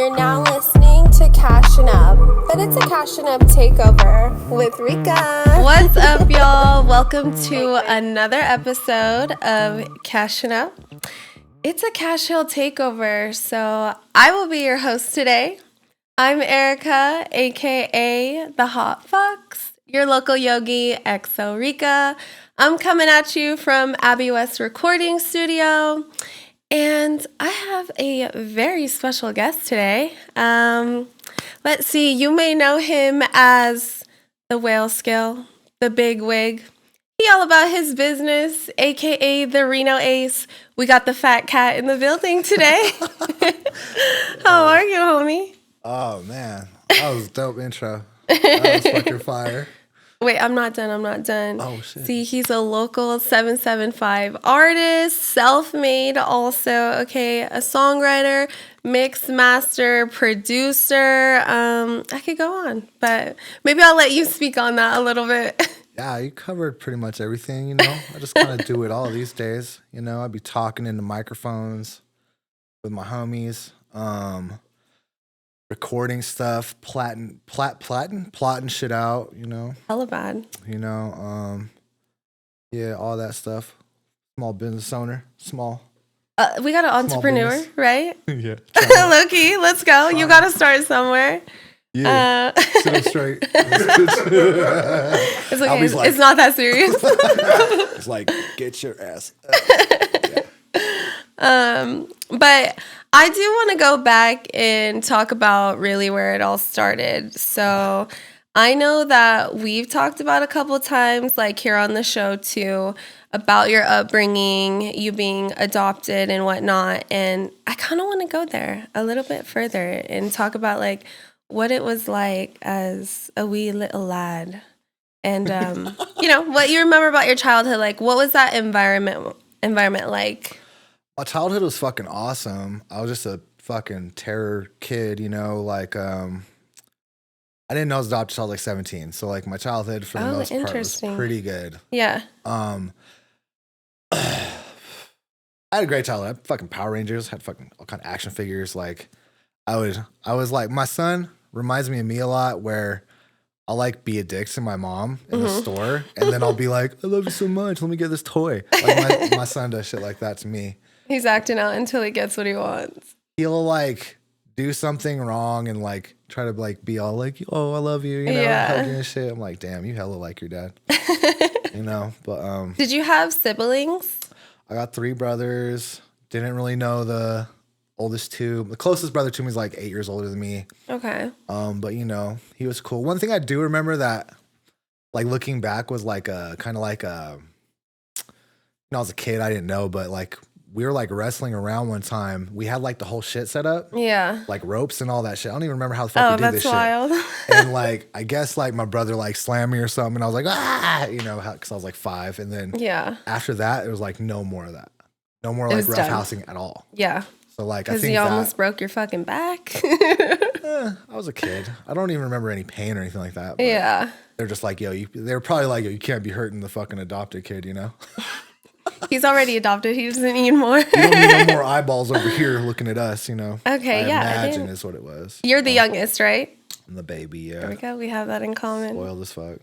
You're now listening to Cashin Up, but it's a Cashin Up takeover with Rika. What's up, y'all? Welcome to another episode of Cashin Up. It's a Cash Hill takeover, so I will be your host today. I'm Erica, aka the Hot Fox, your local yogi, xorikka. I'm coming at you from Abbey West Recording Studio. And I have a very special guest today. Let's see, you may know him as the whale scale, the big wig. He all about his business, aka the Reno Ace. We got the fat cat in the building today. How are you, homie? Oh man, that was a dope intro. That was fucking fire. Wait, I'm not done. Oh, shit. See, he's a local 775 artist, self-made also, okay, a songwriter, mix master, producer. I could go on, but maybe I'll let you speak on that a little bit. Yeah, you covered pretty much everything, you know. I just kind of do it all these days, you know. I'd be talking into microphones with my homies, recording stuff, plotting shit out, you know. Hella bad. You know, yeah, all that stuff. Small business owner, small. We got an entrepreneur, business. right? Yeah. Loki, let's go. You got to start somewhere. Yeah. Sit up straight. It's okay. Like, it's not that serious. It's like, get your ass up. Yeah. But I do want to go back and talk about really where it all started. So I know that we've talked about a couple times, like here on the show too, about your upbringing, you being adopted and whatnot. And I kind of want to go there a little bit further and talk about like what it was like as a wee little lad. And, you know, what you remember about your childhood. Like, what was that environment like? My childhood was fucking awesome. I was just a fucking terror kid, you know, like, I didn't know I was adopted until I was like 17. So like my childhood for the most part was pretty good. Yeah. I had a great childhood. I had fucking Power Rangers, had fucking all kind of action figures. Like I was like, my son reminds me of me a lot where I'll like be a dick to my mom in the store and then I'll be like, I love you so much. Let me get this toy. Like my son does shit like that to me. He's acting out until he gets what he wants. He'll like do something wrong and like try to like be all like, oh, I love you, you know, hug you and shit. I'm like, damn, you hella like your dad. You know, but Did you have siblings? I got 3 brothers. Didn't really know the oldest 2. The closest brother to me is like 8 years older than me. Okay. But you know, he was cool. One thing I do remember that like looking back was like a kind of like a, you know, I was a kid, I didn't know, but like we were like wrestling around one time. We had like the whole shit set up. Yeah. Like ropes and all that shit. I don't even remember how the fuck we did this shit. Oh, that's wild. And like, I guess like my brother like slammed me or something. And I was like, ah, you know, because I was like 5. And then after that, it was like no more of that. No more like roughhousing at all. Yeah. So like, I think because you almost broke your fucking back. I was a kid. I don't even remember any pain or anything like that. But yeah. They're just like, yo, they're probably like, yo, you can't be hurting the fucking adopted kid, you know? He's already adopted. He doesn't need more. You don't need no more eyeballs over here looking at us, you know? Okay, I imagine is what it was. You're the youngest, right? I'm the baby, yeah. There we go. We have that in common. Spoiled as fuck.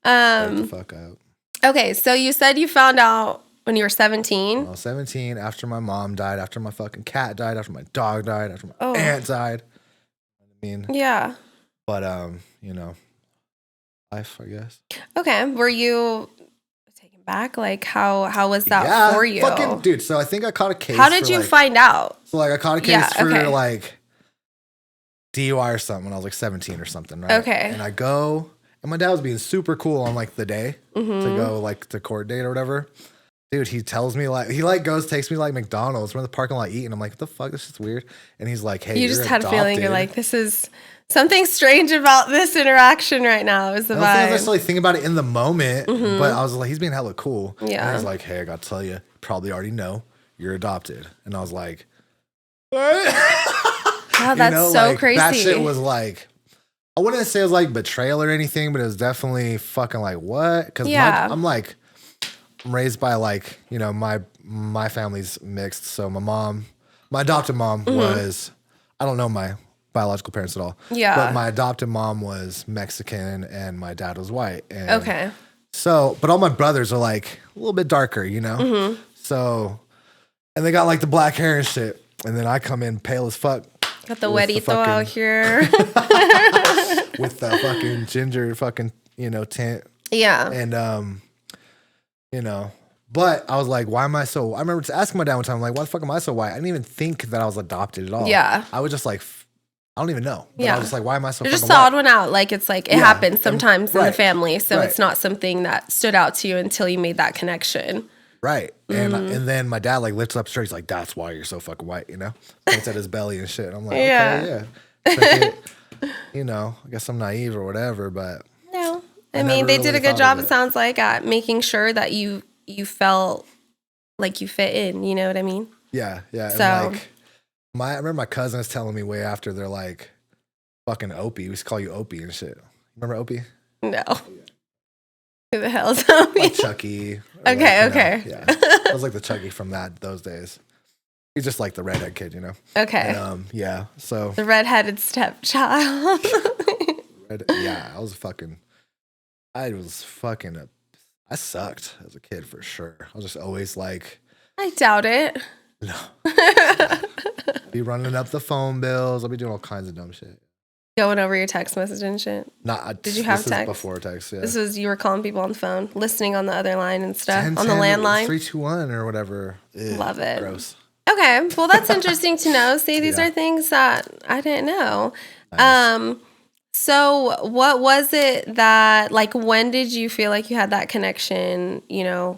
The fuck out. Okay, so you said you found out when you were 17. I was 17 after my mom died, after my fucking cat died, after my dog died, after my aunt died. I mean, yeah. But you know, life, I guess. Okay, were you taken back? Like, how was that for you? Fucking dude. So I think I caught a case. How did you find out? So like, I caught a case for like DUI or something when I was like 17 or something, right? Okay. And I go, and my dad was being super cool on like the day to go like to court date or whatever. Dude, he tells me like, he like goes, takes me like McDonald's. We're in the parking lot eating. I'm like, what the fuck? This is weird. And he's like, hey, you just had adopted. a feeling. You're like, this is something strange about this interaction right now. Is the vibe. I don't necessarily think about it in the moment, but I was like, he's being hella cool. Yeah. And he's like, hey, I got to tell you, probably already know you're adopted. And I was like, what? Wow, that's so like, crazy. That shit was like, I wouldn't say it was like betrayal or anything, but it was definitely fucking like, what? Because I'm like, I'm raised by like, you know, my family's mixed. So my mom, my adopted mom was, I don't know my biological parents at all. Yeah. But my adopted mom was Mexican and my dad was white. And Okay. so, but all my brothers are like a little bit darker, you know? So, and they got like the black hair and shit. And then I come in pale as fuck. Got the wettito out here. With the fucking ginger fucking, tint. Yeah. And, but I was like, why am I so, I remember asking my dad one time, I'm like, why the fuck am I so white? I didn't even think that I was adopted at all. Yeah. I was just like, I don't even know. But I was just like, why am I so You're fucking just the white? odd one out. Like, it's like, it happens sometimes in the right. family. So Right. it's not something that stood out to you until you made that connection. Right. And then my dad like lifts up the shirt. He's like, that's why you're so fucking white, Points at his belly and shit. I'm like, okay, yeah. I guess I'm naive or whatever, but. No. I I mean, never they did really a good thought job, of it sounds like, at making sure that you felt like you fit in. You know what I mean? Yeah, yeah. So- And like, I remember my cousins telling me way after, they're like, fucking Opie. We used to call you Opie and shit. Remember Opie? No. Who the hell is Tommy? Like Chucky. Okay. Yeah. I was like the Chucky from those days. He's just like the redhead kid, Okay. And, yeah. So The redheaded stepchild. I sucked as a kid for sure. I was just always like, I doubt it. no. Be running up the phone bills. I'll be doing all kinds of dumb shit. Going over your text message and shit. Did you have this text? Is before text, yeah. This was, you were calling people on the phone, listening on the other line and stuff, 10, on the landline. 321 or whatever. Ew, Love it. Gross. Okay, well, that's interesting to know. See, these are things that I didn't know. Nice. So what was it that, like, when did you feel like you had that connection,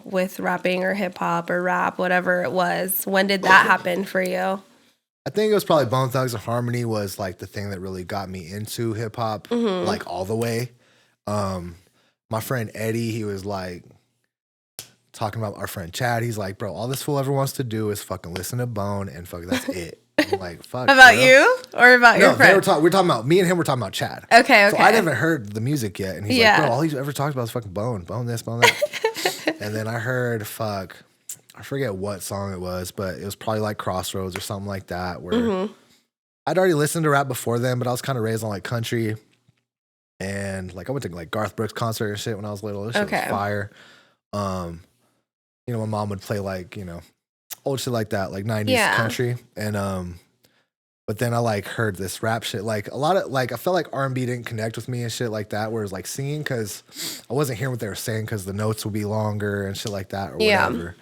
with rapping or hip hop or rap, whatever it was? When did that happen for you? I think it was probably Bone Thugs and Harmony was like the thing that really got me into hip hop, like all the way. My friend Eddie, he was like talking about our friend Chad. He's like, bro, all this fool ever wants to do is fucking listen to Bone and fuck, that's it. I'm like, fuck. About bro. you or about your friend? We're talking about, me and him were talking about Chad. Okay. So I haven't heard the music yet. And he's like, bro, all he's ever talked about is fucking Bone this, Bone that. And then I heard, I forget what song it was, but it was probably like Crossroads or something like that, where I'd already listened to rap before then, but I was kind of raised on like country. And like I went to like Garth Brooks concert and shit when I was little. This shit was fire. My mom would play like, old shit like that, like 90s country. And but then I like heard this rap shit. Like a lot of like I felt like R&B didn't connect with me and shit like that, where it was like singing, because I wasn't hearing what they were saying because the notes would be longer and shit like that or whatever.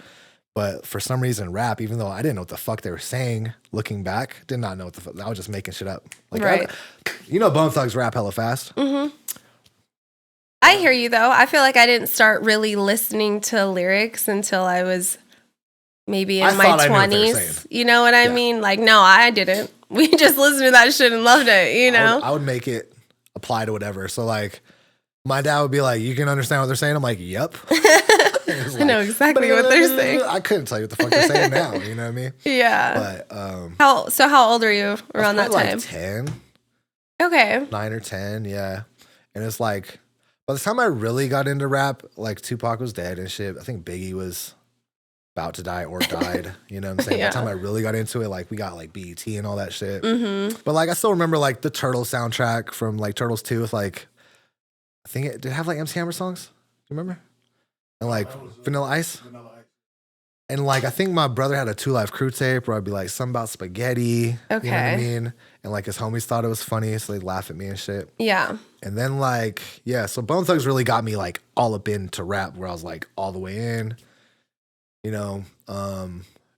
But for some reason, rap, even though I didn't know what the fuck they were saying, looking back, did not know what the fuck. I was just making shit up. Like, right. Bone Thugs rap hella fast. I hear you, though. I feel like I didn't start really listening to lyrics until I was maybe in my 20s. You know what I mean? Like, no, I didn't. We just listened to that shit and loved it, I would make it apply to whatever. So, like, my dad would be like, you can understand what they're saying? I'm like, yep. I know exactly what they're saying. I couldn't tell you what the fuck they're saying now. You know what I mean? Yeah. But how old are you around that time? Like 10. Okay. 9 or 10, yeah. And it's like, by the time I really got into rap, like Tupac was dead and shit. I think Biggie was about to die or died. You know what I'm saying? By the time I really got into it, like we got like BET and all that shit. But like I still remember like the Turtles soundtrack from like Turtles 2 with like, I think it did it have like MC Hammer songs. Do you remember? And like Vanilla Ice. And like I think my brother had a 2 Live Crew tape where I'd be like something about spaghetti. Okay. You know what I mean? And like his homies thought it was funny, so they'd laugh at me and shit. Yeah. And then like, so Bone Thugs really got me like all up into rap, where I was like all the way in, and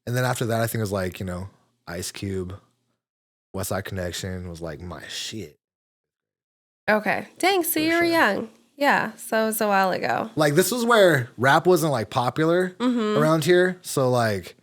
then after that I think it was like, Ice Cube, West Side Connection was like my shit. Okay. Dang, so you were young. Yeah, so it was a while ago. Like this was where rap wasn't like popular around here, so like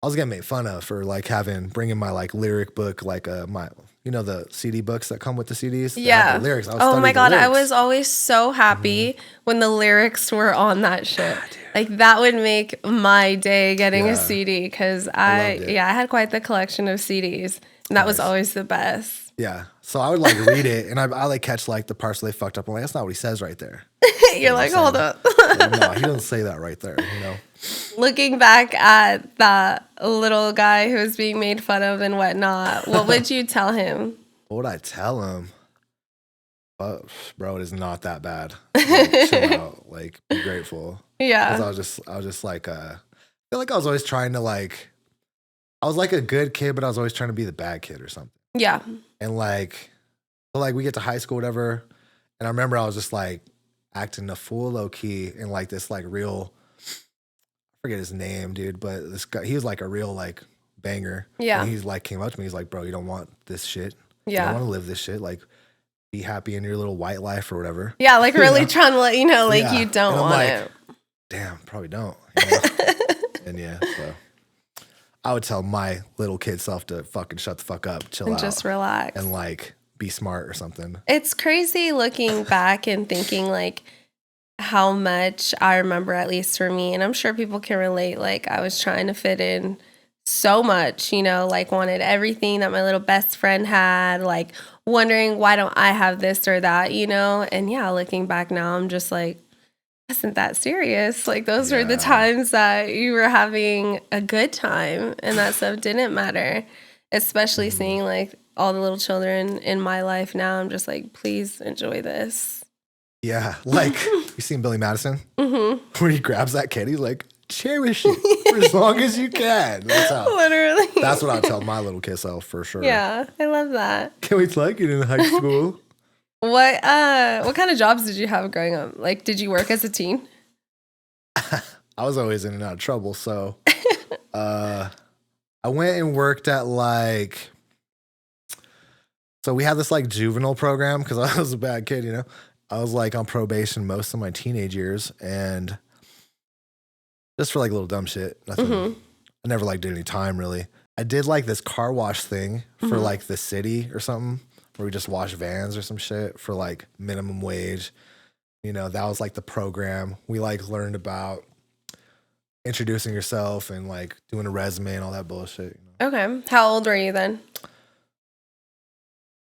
I was getting made fun of for like bringing my like lyric book, like my the CD books that come with the CDs. Yeah. The lyrics. Oh my God, I was always so happy when the lyrics were on that shit. Like that would make my day getting a CD, because I had quite the collection of CDs, and that was always the best. Yeah. So I would like read it, and I like catch like the parts where they fucked up. I'm like, that's not what he says right there. You're like, hold up. No, he doesn't say that right there, you know? Looking back at that little guy who was being made fun of and whatnot, what would you tell him? What would I tell him? Bro, it is not that bad. Like, chill out. Like, be grateful. Yeah. 'Cause I was just like, I feel like I was always trying to like, I was like a good kid, but I was always trying to be the bad kid or something. Yeah. And like, so like we get to high school, whatever. And I remember I was just like acting a fool low key and like this like real, I forget his name, dude, but this guy, he was like a real like banger. Yeah. And he's like, came up to me, he's like, bro, you don't want this shit. You Yeah. don't want to live this shit. Like, be happy in your little white life or whatever. Yeah, like really trying to let you know, like Yeah. you don't And I'm want like, it. Damn, probably don't. You know? And yeah, so I would tell my little kid self to fucking shut the fuck up, chill And out, just relax. and like be smart or something. It's crazy looking back and thinking like how much I remember, at least for me, and I'm sure people can relate, like I was trying to fit in so much, you know, like wanted everything that my little best friend had, like wondering why don't I have this or that, you know? And yeah, looking back now, I'm just like, wasn't that serious? Like those were the times that you were having a good time and that stuff didn't matter. Especially seeing like all the little children in my life now, I'm just like, please enjoy this. Yeah, like you seen Billy Madison? Mm-hmm. Where he grabs that kid, he's like, cherish it for as long as you can. Literally. That's what I'd tell my little kid self for sure. Yeah, I love that. Can't wait till I get in high school. What kind of jobs did you have growing up? Like, did you work as a teen? I was always in and out of trouble, so I went and worked at like, so we had this like juvenile program because I was a bad kid, you know. I was like on probation most of my teenage years and just for like little dumb shit. Nothing. I never like did any time really. I did like this car wash thing for like the city or something where we just wash vans or some shit for like minimum wage. You know, that was like the program. We like learned about introducing yourself and like doing a resume and all that bullshit. You know? Okay. How old were you then? I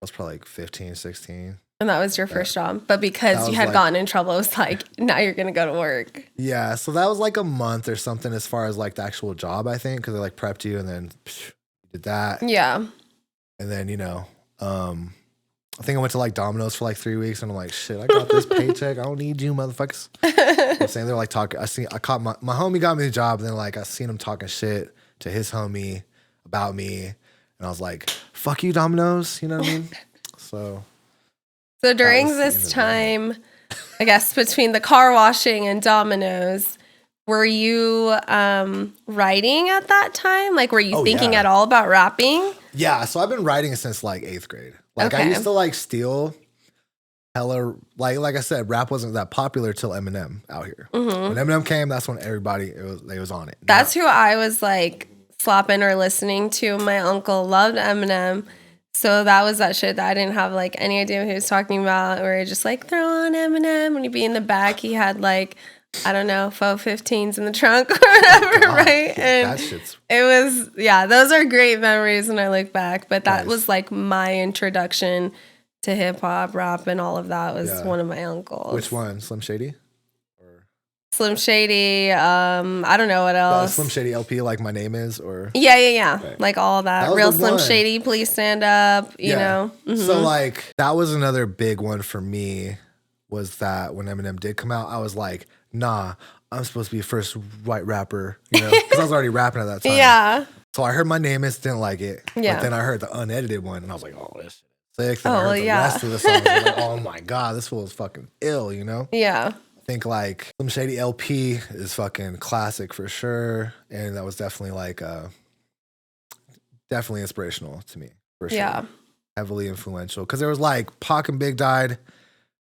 was probably like 15, 16. And that was your first job. But because you had gotten in trouble, it was like, now you're going to go to work. Yeah. So that was like a month or something as far as like the actual job, I think, because they like prepped you and then you did that. Yeah. And then, you know, I think I went to like Domino's for like 3 weeks and I'm like, shit, I got this paycheck. I don't need you motherfuckers. You know what I'm saying? They're like talking. I caught my homie got me the job and then like I seen him talking shit to his homie about me. And I was like, fuck you, Domino's. You know what I mean? So during this time, I guess between the car washing and Domino's, were you writing at that time? Like, were you thinking at all about rapping? Yeah. So I've been writing since like 8th grade. Like I Okay. used to like steal hella, like I said, rap wasn't that popular till Eminem out here. When Eminem came, that's when everybody, they was on it. That's who I was like slapping or listening to. My uncle loved Eminem. So that was that shit that I didn't have like any idea what he was talking about. Or just like throw on Eminem. When he'd be in the back, he had like, I don't know, faux 15s in the trunk or whatever, right? And that shit's it was, yeah, those are great memories when I look back. But that was like my introduction to hip hop, rap, and all of that was one of my uncles. Which one? Slim Shady? Slim Shady. I don't know what else. Slim Shady LP, like My Name Is, or Yeah. Right. Like all that. That was Real the Slim one. Shady, please stand up. You know. So like that was another big one for me. Was that when Eminem did come out, I was like, nah, I'm supposed to be the first white rapper, you know, because I was already rapping at that time. Yeah. So I heard My Name Is, didn't like it. Yeah. But then I heard the unedited one, and I was like, oh, this shit is sick. Then I Oh, heard the yeah. rest of the songs. I was like, oh my god, this fool is fucking ill, you know. Yeah. I think like Slim Shady LP is fucking classic for sure, and that was definitely like definitely inspirational to me for sure. Yeah. Heavily influential because there was like Pac and Big died,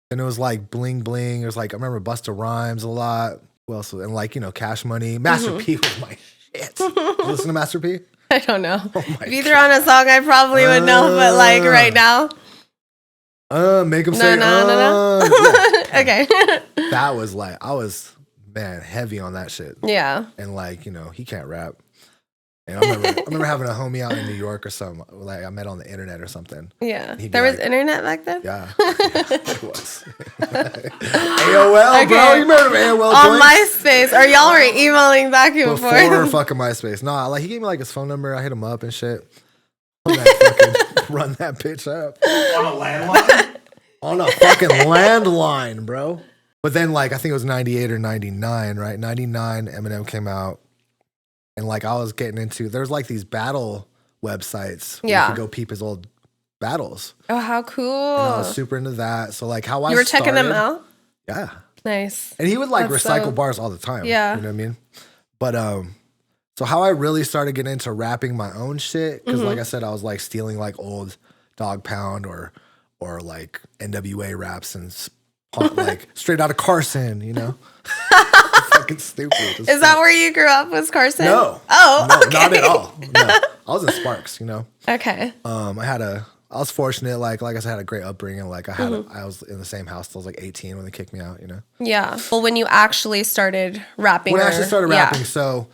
and it was like Bling Bling. It was like I remember Busta Rhymes a lot. Who else? And like you know Cash Money. Master P was my shit. Did you listen to Master P? I don't know. Oh my If you threw on a song, I probably would know, but like right now. Make him say No. yeah. Okay. That was like I was heavy on that shit. Yeah. And like, you know, he can't rap. And I remember having a homie out in New York or something, like I met on the internet or something. Yeah. He'd be There was like- internet back then? Yeah, it was. AOL, bro. Okay. You remember AOL On joints? MySpace. Or y'all were emailing back and Before forth. fucking MySpace. Nah, like he gave me like his phone number. I hit him up and shit. Run that bitch up. On a landline? On a fucking landline, bro. But then, like, I think it was 98 or 99, right? 99, Eminem came out. And, like, I was getting into, there's, like, these battle websites where Yeah. you could go peep his old battles. Oh, how cool. And I was super into that. So, like, how I You were checking them started- out? Yeah. Nice. And he would, like, That's recycle so- bars all the time. Yeah. You know what I mean? But, so how I really started getting into rapping my own shit, because, like I said, I was, like, stealing, like, old Dog Pound or like NWA raps and like straight out of Carson, you know? Fucking stupid. Is that where you grew up, was Carson? No. Oh, No, okay. not at all. No. I was in Sparks, you know? Okay. I was fortunate, like I said, I had a great upbringing. Like I was in the same house till I was like 18 when they kicked me out, you know? Yeah. Well, when you actually started rapping. When I actually started rapping, Yeah. so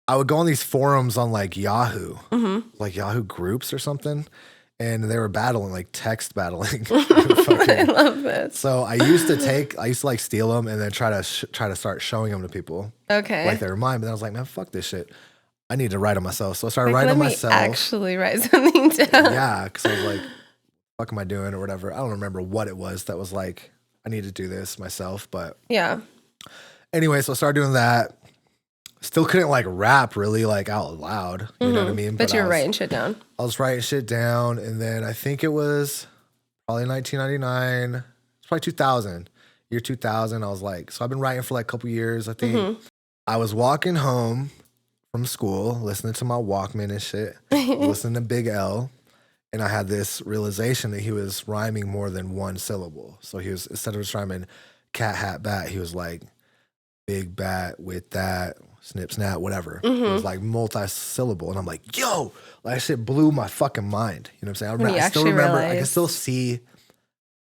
I would go on these forums on like Yahoo, like Yahoo groups or something. And they were battling, like text battling. I love this. So I used to like steal them and then try to start showing them to people. Okay. Like they were mine. But then I was like, man, fuck this shit. I need to write them myself. So I started Like, writing them let me myself. actually write something down. Yeah, because I was like, what am I doing or whatever. I don't remember what it was that was like, I need to do this myself. But Yeah. anyway, so I started doing that. Still couldn't like rap really like out loud. You know what I mean? But you I were was- writing shit down. I was writing shit down, and then I think it was probably 1999. It's probably 2000, year 2000. I was like, so I've been writing for like a couple years. I think I was walking home from school, listening to my Walkman and shit, listening to Big L, and I had this realization that he was rhyming more than one syllable. So he was, instead of just rhyming cat, hat, bat, he was like big bat with that. Snip, snap, whatever. It was like multi-syllable. And I'm like, yo, like that shit blew my fucking mind. You know what I'm saying? When you I still actually remember, I can realized. still see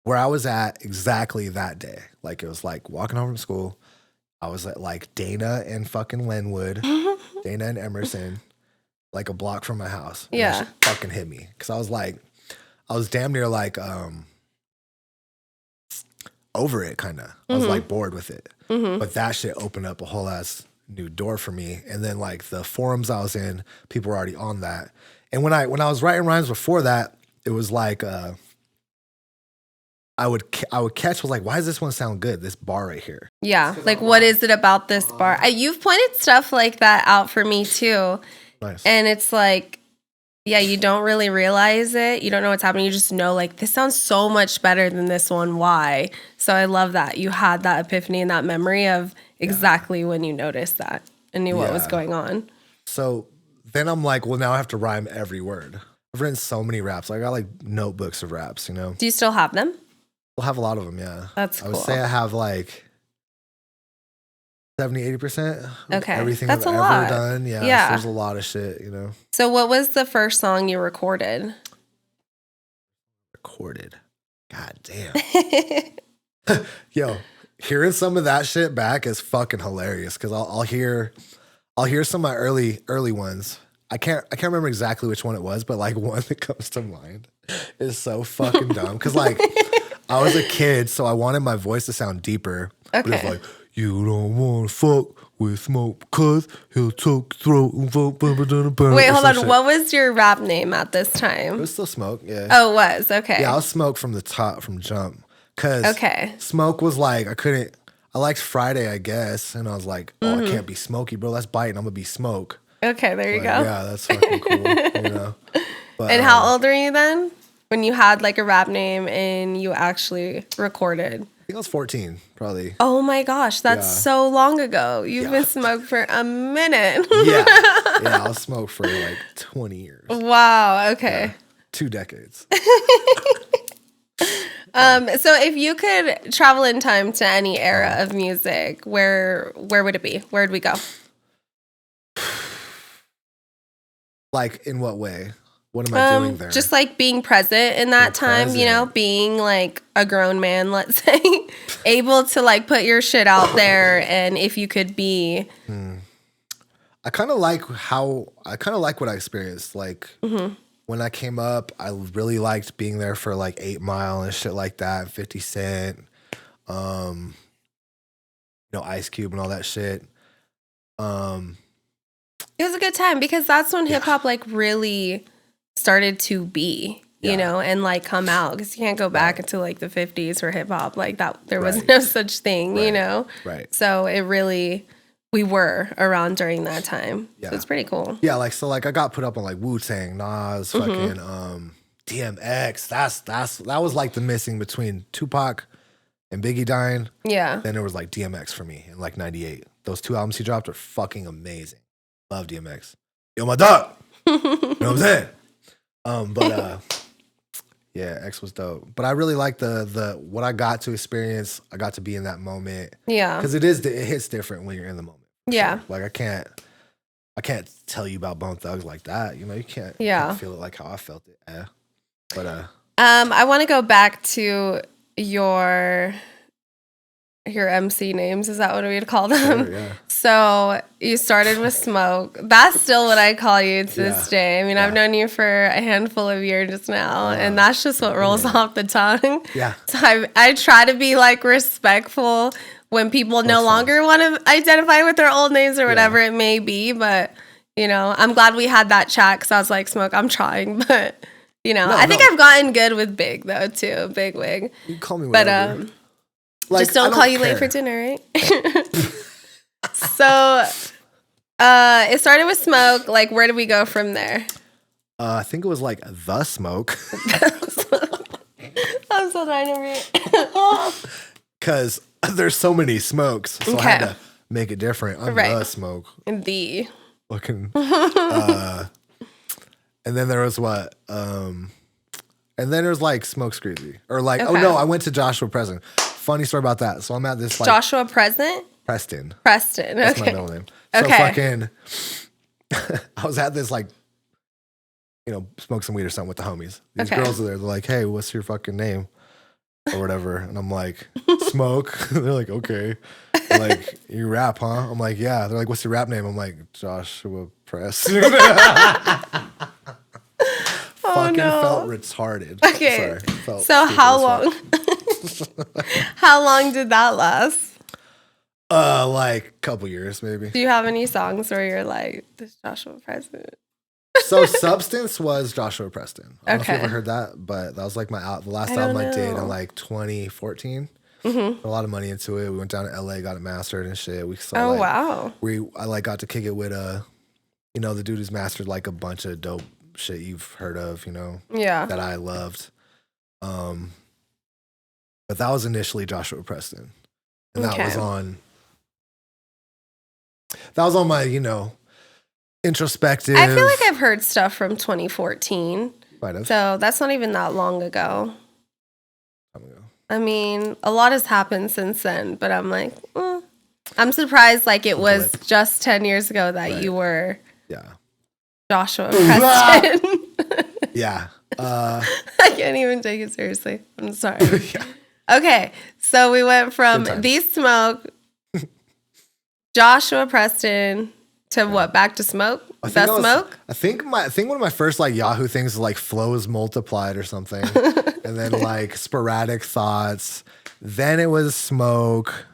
where I was at exactly that day. Like it was like walking home from school. I was at like Dana and fucking Lenwood, Dana and Emerson, like a block from my house. And that Yeah. shit fucking hit me. Cause I was damn near like, over it kind of. I was like bored with it. But that shit opened up a whole ass new door for me. And then like the forums I was in, people were already on that. And when I was writing rhymes before that, it was like I would catch was like, why does this one sound good? This bar right here. Yeah. Like, what is it about this bar? You've pointed stuff like that out for me too. Nice. And it's like, yeah, you don't really realize it. You don't know what's happening. You just know, like, this sounds so much better than this one. Why? So I love that you had that epiphany and that memory of exactly when you noticed that and knew what was Yeah. going on. So then I'm like, well, now I have to rhyme every word. I've written so many raps. I got like notebooks of raps, you know? Do you still have them? I'll have a lot of them, yeah. That's I would cool. say I have like 70-80% of Okay. everything That's I've a ever lot. done. Yeah, Yeah. So there's a lot of shit, you know? So what was the first song you recorded? Recorded. God damn. Yo, hearing some of that shit back is fucking hilarious because I'll hear some of my early ones. I can't remember exactly which one it was, but like one that comes to mind is so fucking dumb. Cause like I was a kid, so I wanted my voice to sound deeper. But it's Okay. like, you don't wanna fuck with Smoke cause he'll choke throat and vote. Wait, hold on. What was your rap name at this It time? was still Smoke, yeah. Oh, it was. Okay. Yeah, I was Smoke from the top, from jump. Cause Okay. Smoke was like, I liked Friday, I guess. And I was like, oh, I can't be Smokey, bro. That's biting. I'm gonna be Smoke. Okay, there you Like, go. yeah, that's fucking cool, you know? But, And how old were you then? When you had like a rap name and you actually recorded? I think I was 14, probably. Oh my gosh, that's Yeah. so long ago. You've Yeah. been smoked for a minute. Yeah. Yeah, I was Smoke for like 20 years. Wow, okay. 2 decades. So if you could travel in time to any era of music, where would it be? Where'd we go? Like, in what way? What am I doing there? Just like being present in that Being time, you know, present. being like a grown man, let's say, able to like put your shit out there. And if you could be, I kind of like what I experienced. Like when I came up, I really liked being there for like 8 Mile and shit like that, 50 Cent, Ice Cube and all that shit. It was a good time because that's when hip hop like really started to be, you know, and like come out, because you can't go back into like the 50s for hip hop like that. There was no such thing, you know? Right. So we were around during that time. Yeah. So it's pretty cool. Yeah. Like, so like I got put up on like Wu-Tang, Nas, fucking, DMX. That was like the missing between Tupac and Biggie dying. Yeah. Then there was like DMX for me in like 98. Those 2 albums he dropped are fucking amazing. Love DMX. Yo, my dog. You know what I'm saying? Yeah, X was dope. But I really like the what I got to experience. I got to be in that moment. Yeah. Because it hits different when you're in the moment. Yeah. Sure. Like I can't tell you about Bone Thugs like that. You know, you can't feel it like how I felt it. Yeah. But I want to go back to your MC names. Is that what we'd call them? Sure, yeah. So you started with Smoke. That's still what I call you to this day. I mean, I've known you for a handful of years now, and that's just what rolls off the tongue. Yeah. So I try to be like respectful when people no longer want to identify with their old names or whatever it may be. But, you know, I'm glad we had that chat because I was like, Smoke, I'm trying. But, you know, I think I've gotten good with Big, though, too. Big Wig. You can call me whatever. But, like, just don't call you late for dinner, right? So, it started with Smoke. Like, where did we go from there? I think it was like The Smoke. I'm so trying to read. Because there's so many Smokes, so I had to make it different. I'm The Smoke. The. Looking. And then there was what? And then there's like Smoke Screezy. Or like, oh no, I went to Joshua Preston. Funny story about that. So I'm at this like Joshua Preston? Preston. That's my middle name. So fucking I was at this like, smoke some weed or something with the homies. These girls are there. They're like, hey, what's your fucking name? Or whatever. And I'm like, Smoke. They're like, okay. They're like, you rap, huh? I'm like, yeah. They're like, what's your rap name? I'm like, Joshua Preston. Fucking felt retarded. Okay. Sorry, so how long? How long did that last? Like a couple years maybe. Do you have any songs where you're like, this Joshua Preston? So Substance was Joshua Preston. I don't know if you ever heard that, but that was like the last album I did in like 2014. Put a lot of money into it. We went down to LA, got it mastered and shit. We saw I like got to kick it with the dude who's mastered like a bunch of dope shit you've heard of, that I loved. But that was initially Joshua Preston. And that was on my, introspective. I feel like I've heard stuff from 2014. Might have. So that's not even that long ago. I mean, a lot has happened since then, but I'm like, I'm surprised like it was just 10 years ago that you were Joshua Preston. Yeah. I can't even take it seriously. I'm sorry. Okay, so we went from The Smoke, Joshua Preston, to what? Back to Smoke? The Smoke? I think one of my first like Yahoo things is like Flows Multiplied or something. And then like Sporadic Thoughts. Then it was Smoke.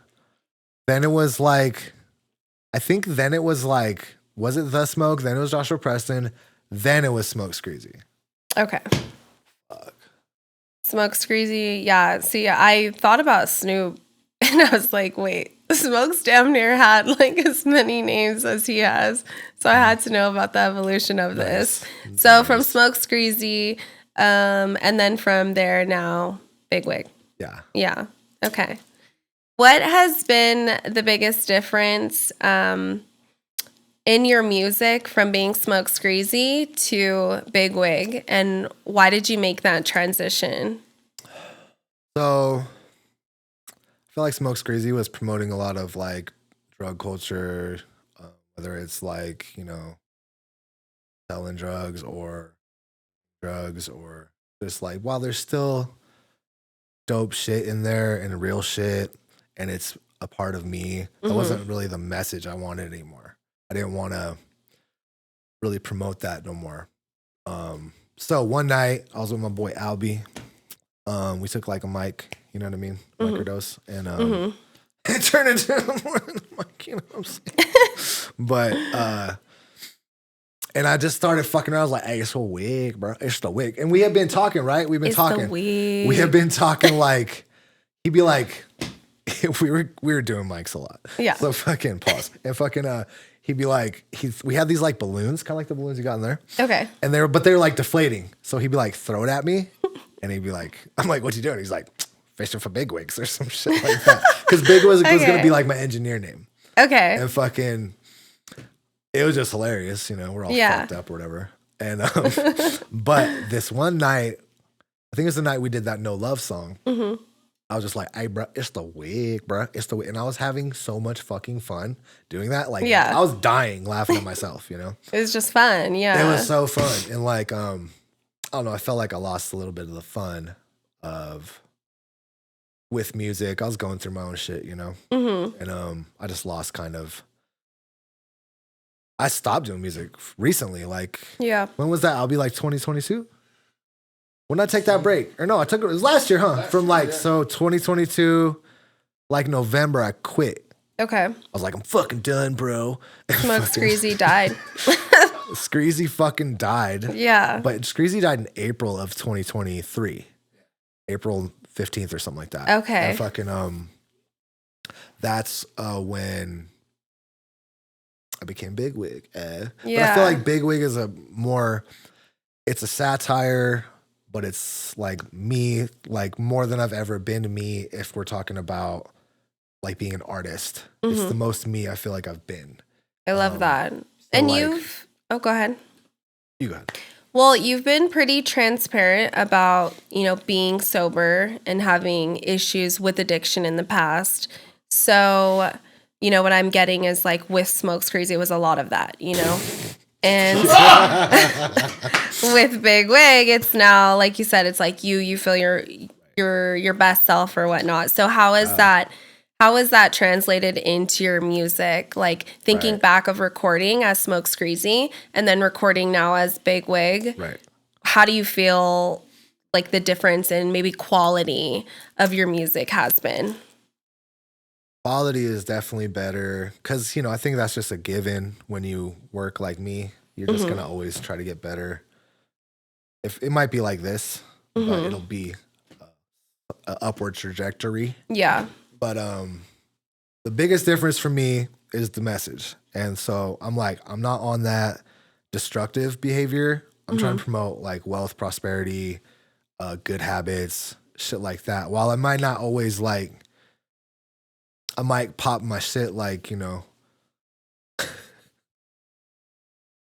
Then it was like, was it The Smoke? Then it was Joshua Preston. Then it was Smoke Screezy. Okay. Fuck. Smoke Screezy, yeah. See, I thought about Snoop and I was like, wait, Smoke's damn near had like as many names as he has. So I had to know about the evolution of this. So from Smoke Screezy, and then from there now, Big Wig. Yeah. Yeah. Okay. What has been the biggest difference in your music from being Smoke Screezy to Big Wig, and why did you make that transition? So I feel like Smoke Screezy was promoting a lot of like drug culture, whether it's like, selling drugs or just like, while there's still dope shit in there and real shit and it's a part of me, that wasn't really the message I wanted anymore. I didn't want to really promote that no more. So one night I was with my boy Albie. We took like a mic, you know what I mean? Microdose. And it turned into more than a mic, you know what I'm saying? But and I just started fucking around. I was like, hey, it's a wig, bro. It's the wig. And we had been talking, right? We've been talking. The wig. We have been talking like, he'd be like, we were doing mics a lot. Yeah. So fucking pause. And fucking he'd be like, we had these like balloons, kind of like the balloons you got in there. Okay. And they were like deflating. So he'd be like, throw it at me. And he'd be like, I'm like, what you doing? He's like, fishing for BigWig's or some shit like that. Because Big was going to be like my engineer name. Okay. And fucking, it was just hilarious. You know, we're all fucked up or whatever. And, but this one night, I think it was the night we did that No Love song. I was just like, hey, bro, it's the wig, bro. It's the wig. And I was having so much fucking fun doing that. Like, I was dying laughing at myself, you know? It was just fun. Yeah. It was so fun. And like, I don't know, I felt like I lost a little bit of the fun with music. I was going through my own shit, you know? And I just lost kind of, I stopped doing music recently. Like, when was that? I'll be like 2022? When did I take that break? Or no, it was last year, huh? From like, so 2022, like November, I quit. Okay. I was like, I'm fucking done, bro. Smoke Screezy died. Screezy fucking died. Yeah. But Screezy died in April of 2023. April 15th or something like that. Okay. And fucking, that's when I became BigWig. But I feel like BigWig is it's a satire, but it's like me, like more than I've ever been me if we're talking about like being an artist. It's the most me I feel like I've been. I love that. So and like, go ahead. You go ahead. Well, you've been pretty transparent about, you know, being sober and having issues with addiction in the past. So, you know, what I'm getting is like with Smoke Screezy, it was a lot of that, you know? And with BigWig, it's now, like you said, it's like you feel your best self or whatnot. So how is that translated into your music? Like thinking back of recording as Smoke Screezy and then recording now as BigWig. Right. How do you feel like the difference in maybe quality of your music has been? Quality is definitely better because, you know, I think that's just a given when you work like me. You're just going to always try to get better. If it might be like this, but it'll be an upward trajectory. Yeah. But the biggest difference for me is the message. And so I'm like, I'm not on that destructive behavior. I'm trying to promote like wealth, prosperity, good habits, shit like that. While I might not always like, I might pop my shit like, you know,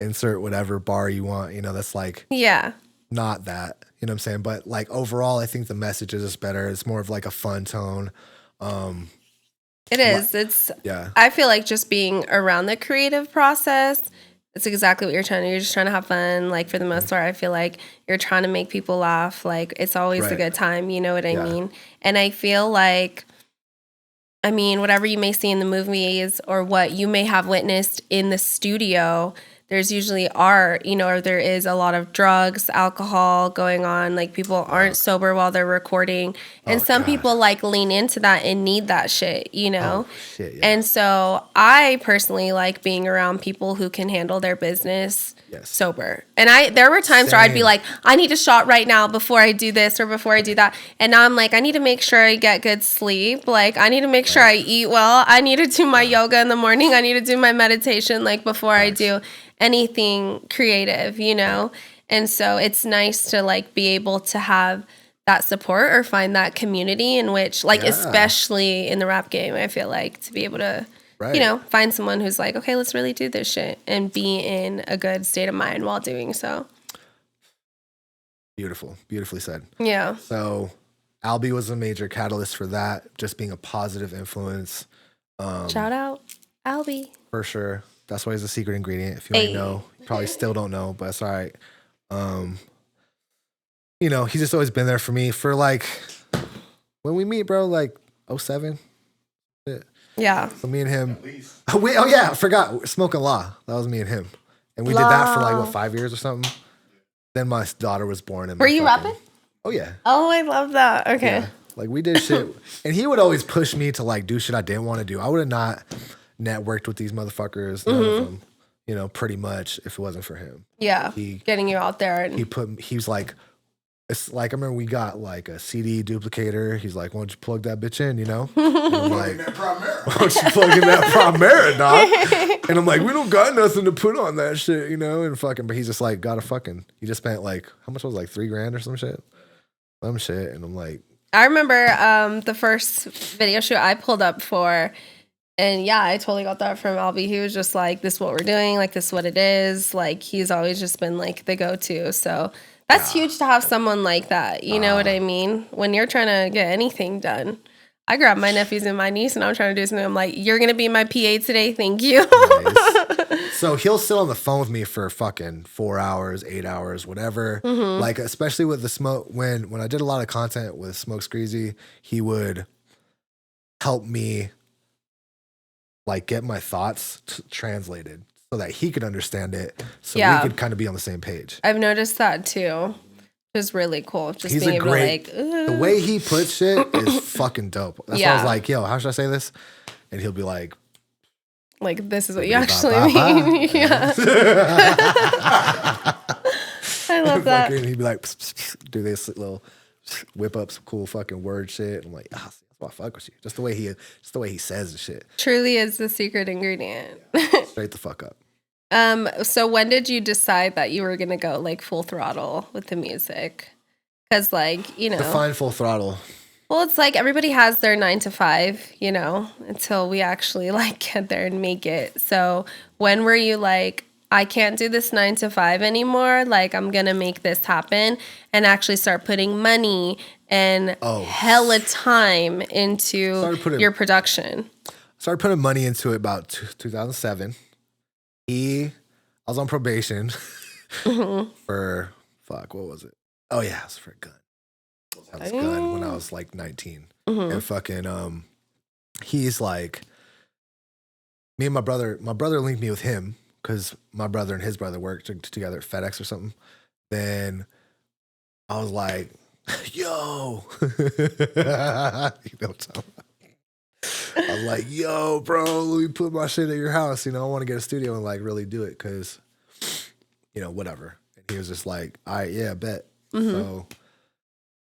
insert whatever bar you want, you know, that's like not that, you know what I'm saying? But like overall, I think the message is just better. It's more of like a fun tone. It is. I feel like just being around the creative process, it's exactly what you're trying to do. You're just trying to have fun. Like for the most part, I feel like you're trying to make people laugh. Like it's always a good time. You know what I mean? And I feel like, I mean, whatever you may see in the movies or what you may have witnessed in the studio, there's usually art, you know, or there is a lot of drugs, alcohol going on. Like people aren't sober while they're recording. And some people like lean into that and need that shit, you know? And so I personally like being around people who can handle their business sober. And there were times where I'd be like, I need a shot right now before I do this or before I do that. And now I'm like, I need to make sure I get good sleep. Like I need to make sure I eat well. I need to do my yoga in the morning. I need to do my meditation like before I do anything creative, you know? And so it's nice to like be able to have that support or find that community in which like, especially in the rap game, I feel like to be able to, you know, find someone who's like, okay, let's really do this shit and be in a good state of mind while doing so. Beautiful. Beautifully said. Yeah. So Albie was a major catalyst for that, just being a positive influence. Shout out Albie. For sure. That's why he's a secret ingredient. If you already know, you probably still don't know, but it's all right. You know, he's just always been there for me for like, when we meet, bro, like 07. Yeah. So me and him. Oh yeah, I forgot. Smoking Law. That was me and him. And we did that for like, what, 5 years or something? Then my daughter was born. And were you rapping? Oh, yeah. Oh, I love that. Okay. Yeah. Like, we did shit. And he would always push me to, like, do shit I didn't want to do. I would have not networked with these motherfuckers, none of them, you know, pretty much, if it wasn't for him. Yeah. Getting you out there. And He was like, it's like, I remember we got like a CD duplicator. He's like, why don't you plug that bitch in, you know? And I'm like, why don't you plug in that Primera, dog? And I'm like, we don't got nothing to put on that shit, you know? And fucking, but he's just like, he just spent like, how much was it, like $3,000 or some shit? Some shit. And I'm like. I remember the first video shoot I pulled up for, and yeah, I totally got that from Albie. He was just like, this is what we're doing, like this is what it is. Like, he's always just been like the go-to. So that's huge to have someone like that. You know what I mean? When you're trying to get anything done. I grab my nephews and my niece and I'm trying to do something. I'm like, you're going to be my PA today. Thank you. Nice. So he'll sit on the phone with me for fucking 4 hours, 8 hours, whatever. Like, especially with the smoke, when I did a lot of content with Smoke Screezy, he would help me like get my thoughts translated so that he could understand it. So we could kind of be on the same page. I've noticed that too. It's really cool. Just being able to like, the way he puts shit is fucking dope. That's why I was like, yo, how should I say this? And he'll be like, this is what you actually mean. Yeah. I love that. He'd be like, do this little whip up some cool fucking word shit. I'm like, that's why I fuck with you. Just the way he says the shit. Truly is the secret ingredient. Straight the fuck up. So when did you decide that you were gonna go like full throttle with the music? Because like, you know, define full throttle. Well, it's like everybody has their 9 to 5, you know, until we actually like get there and make it. So when were you like, I can't do this 9 to 5 anymore. Like, I'm gonna make this happen and actually start putting money and hella time into your production. Started putting money into it about 2007. I was on probation for, what was it? Oh yeah, it was for a gun. I had this gun when I was like 19. And fucking, he's like, me and my brother linked me with him because my brother and his brother worked together at FedEx or something. Then I was like, yo, you know what I'm talking about. I was like, yo, bro, let me put my shit at your house. You know, I want to get a studio and like really do it because, you know, whatever. And he was just like, all right, yeah, bet. So,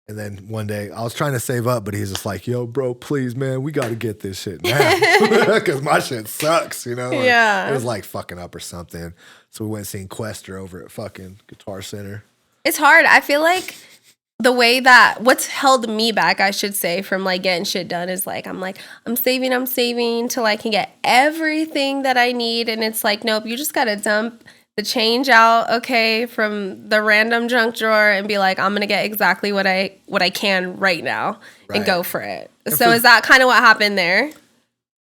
and then one day I was trying to save up, but he's just like, yo, bro, please, man, we got to get this shit now because my shit sucks, you know? Yeah. It was like fucking up or something. So we went and seen Quester over at fucking Guitar Center. It's hard. I feel like the way that what's held me back, I should say, from like getting shit done is like, I'm saving till I can get everything that I need. And it's like, nope, you just got to dump the change out, okay, from the random junk drawer and be like, I'm going to get exactly what I can right now and go for it. And so is that kind of what happened there?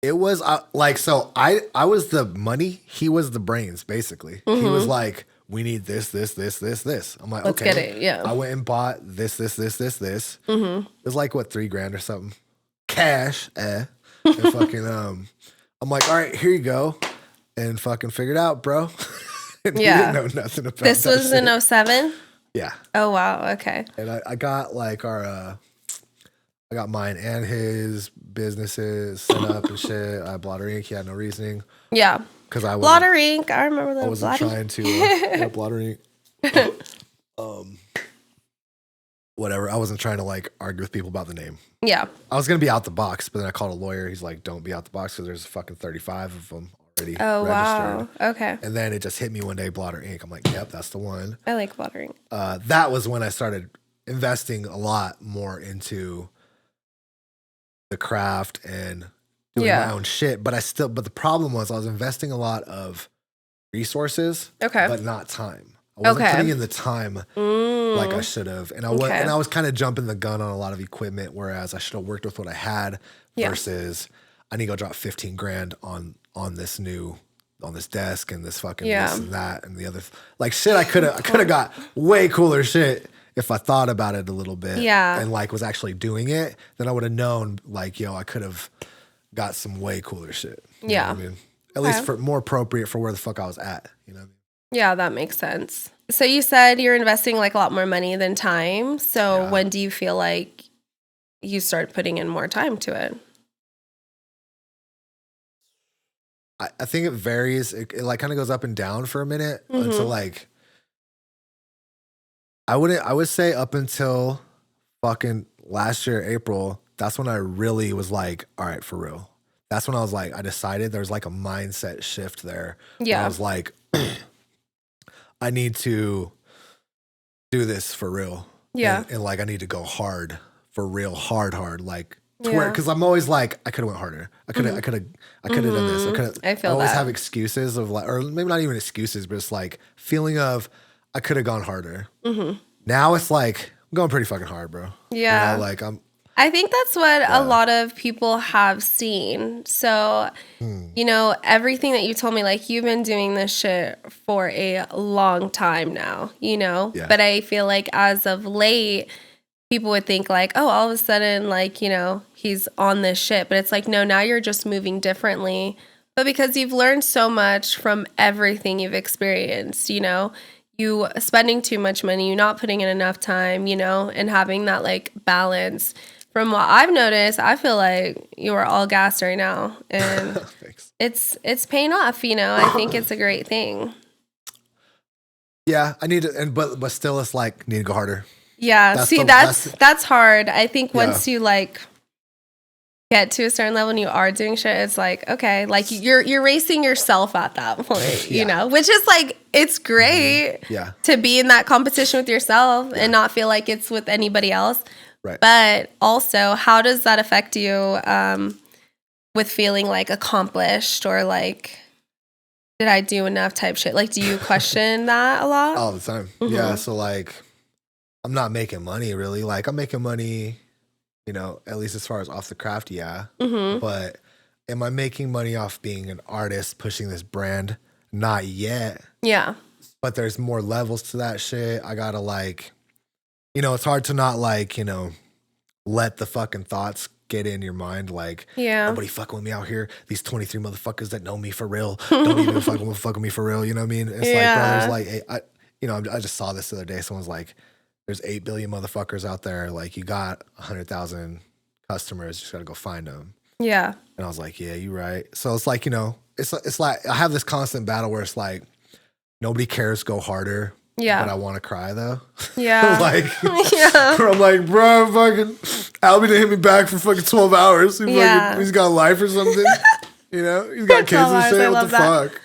It was like, so I was the money. He was the brains, basically. He was like, we need this. I'm like, let's get it. Yeah. I went and bought this. It was like, what, $3,000 or something? Cash, And fucking, I'm like, all right, here you go. And fucking figured out, bro. And he didn't know nothing about this. Was shit. in 07? Yeah. Oh, wow. Okay. And I got like I got mine and his businesses set up and shit. I Blotter Inc. He had no reasoning. Yeah. Because I was Blotter Inc. I remember that. I wasn't trying to Blotter Inc. Whatever. I wasn't trying to like argue with people about the name. Yeah. I was gonna be out the box, but then I called a lawyer. He's like, "Don't be out the box because there's fucking 35 of them already registered." Wow. Okay. And then it just hit me one day, Blotter Inc. I'm like, "Yep, that's the one." I like Blotter Inc. That was when I started investing a lot more into the craft and doing my own shit. But the problem was I was investing a lot of resources, but not time. I wasn't putting in the time like I should have. And I was kind of jumping the gun on a lot of equipment, whereas I should have worked with what I had versus I need to go drop $15,000 on this desk and this fucking this and that and the other like shit. I could have got way cooler shit if I thought about it a little bit and like was actually doing it. Then I would have known like, yo, I could have got some way cooler shit. You know Yeah. what I mean? At least for more appropriate for where the fuck I was at. You know what I mean? Yeah, that makes sense. So you said you're investing like a lot more money than time. So when do you feel like you start putting in more time to it? I think it varies. It like kind of goes up and down for a minute until like I would say up until fucking last year, April, that's when I really was like, all right, for real. That's when I was like, I decided there's like a mindset shift there. Yeah. I was like, I need to do this for real. Yeah. And like, I need to go hard for real, hard. Like, because I'm always like, I could have went harder. I could have done this. I feel always that. have excuses of like, or maybe not even excuses, but it's like feeling of I could have gone harder. Now it's like I'm going pretty fucking hard, bro. Yeah. You know, like I think that's what a lot of people have seen. So, you know, everything that you told me, like you've been doing this shit for a long time now, you know? Yeah. But I feel like as of late, people would think like, oh, all of a sudden, like, you know, he's on this shit. But it's like, no, now you're just moving differently. But because you've learned so much from everything you've experienced, you know, you spending too much money, you not putting in enough time, you know, and having that like balance. From what I've noticed, I feel like you are all gas right now. And it's paying off, you know. I think it's a great thing. yeah, I need to, but still, it's like need to go harder. Yeah, that's hard. I think once you like get to a certain level and you are doing shit, it's like, okay, like you're racing yourself at that point, you know, which is like, it's great to be in that competition with yourself and not feel like it's with anybody else. Right. But also, how does that affect you with feeling like accomplished or like, did I do enough type shit? Like, do you question that a lot? All the time. Yeah. So like, I'm not making money really. Like I'm making money, you know, at least as far as off the craft. Yeah. But am I making money off being an artist, pushing this brand? Not yet. Yeah. But there's more levels to that shit. I gotta like, you know, it's hard to not like, you know, let the fucking thoughts get in your mind. Like, nobody fucking with me out here. These 23 motherfuckers that know me for real don't even fuck with me for real. You know what I mean? It's like, bro, there's like, I just saw this the other day. Someone's like, there's 8 billion motherfuckers out there. Like, you got 100,000 customers. You just got to go find them. Yeah. And I was like, yeah, you're right. So it's like, you know, it's like I have this constant battle where it's like, nobody cares, go harder. Yeah. But I want to cry though. Yeah. Like, I'm like, bro, fucking Albie didn't hit me back for fucking 12 hours. He's got a life or something. You know, he's got kids and shit. What the fuck?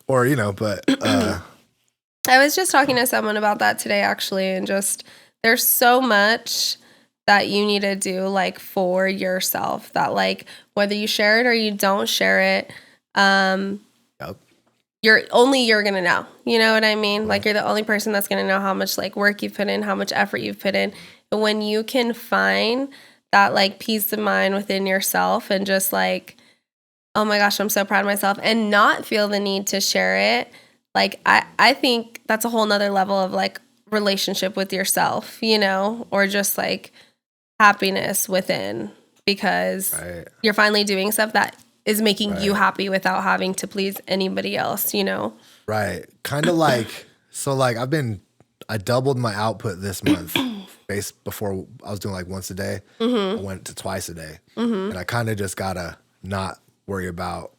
Or, you know, but I was just talking to someone about that today, actually, and just there's so much that you need to do, like, for yourself that, like, whether you share it or you don't share it, you're going to know. You know what I mean? Right. Like, you're the only person that's going to know how much, like, work you've put in, how much effort you've put in. But when you can find that, like, peace of mind within yourself and just, like, oh, my gosh, I'm so proud of myself, and not feel the need to share it, like, I think that's a whole nother level of, like, relationship with yourself, you know, or just, like, happiness within, because you're finally doing stuff that is making you happy without having to please anybody else, you know? Right. Kind of like, so, like, I doubled my output this month. Before I was doing, like, once a day. I went to twice a day. And I kind of just got to not worry about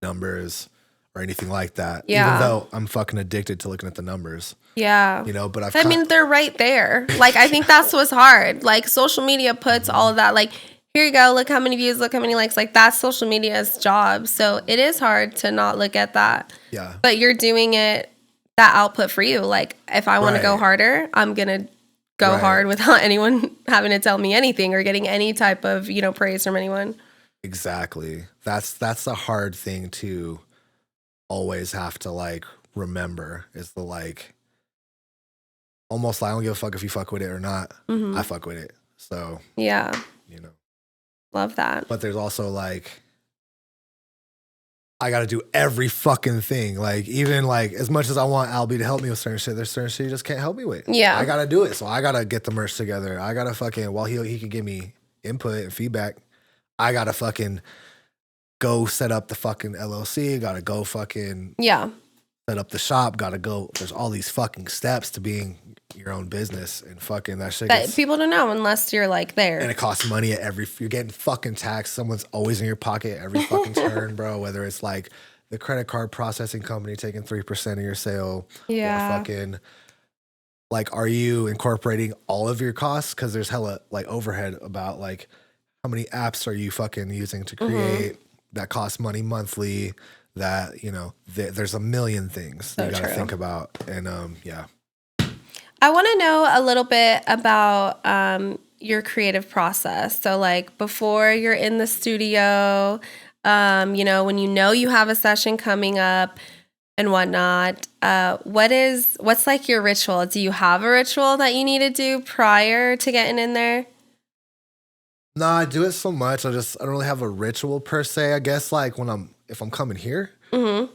numbers or anything like that. Even though I'm fucking addicted to looking at the numbers. Yeah. You know, but I mean, they're right there. Like, I think that's what's hard. Like, social media puts all of that, like, here you go, look how many views, look how many likes. Like, that's social media's job. So it is hard to not look at that. Yeah. But you're doing it, that output for you. Like, if I want to go harder, I'm going to go hard without anyone having to tell me anything or getting any type of, you know, praise from anyone. Exactly. That's the hard thing to always have to, like, remember is the, like, almost like I don't give a fuck if you fuck with it or not. I fuck with it. So, yeah, you know, love that. But there's also, like, I got to do every fucking thing. Like, even, like, as much as I want Albie to help me with certain shit, there's certain shit he just can't help me with. Yeah. I got to do it. So I got to get the merch together. I got to fucking, while he can give me input and feedback, I got to fucking go set up the fucking LLC, gotta go fucking set up the shop, gotta go. There's all these fucking steps to being your own business, and fucking that shit that people don't know unless you're like there. And it costs money at you're getting fucking taxed. Someone's always in your pocket every fucking turn, bro. Whether it's like the credit card processing company taking 3% of your sale. Yeah. Or fucking, like, are you incorporating all of your costs? Because there's hella, like, overhead about, like, how many apps are you fucking using to create that cost money monthly, that, you know, there's a million things that you got to think about. And, yeah. I want to know a little bit about your creative process. So, like, before you're in the studio, you know, when you have a session coming up and whatnot, what's like your ritual? Do you have a ritual that you need to do prior to getting in there? No, I do it so much. I don't really have a ritual per se. I guess like if I'm coming here, I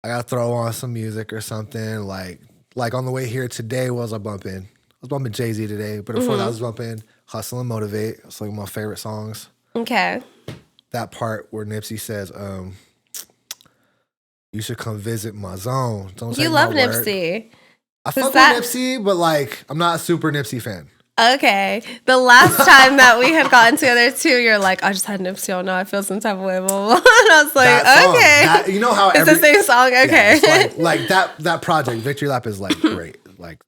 gotta throw on some music or something. Like on the way here today, what was I bumping? I was bumping Jay-Z today, but before that I was bumping Hustle and Motivate. It's like one of my favorite songs. Okay. That part where Nipsey says, you should come visit my zone. Don't you love Nipsey. I fuck with Nipsey, but like I'm not a super Nipsey fan. Okay. The last time that we had gotten together too, you're like, I just had Nipsey on now. I feel some type of way. Blah, blah, blah. And I was like, okay. You know how it's the same song. Okay. Yeah, like that project, Victory Lap, is like great. Like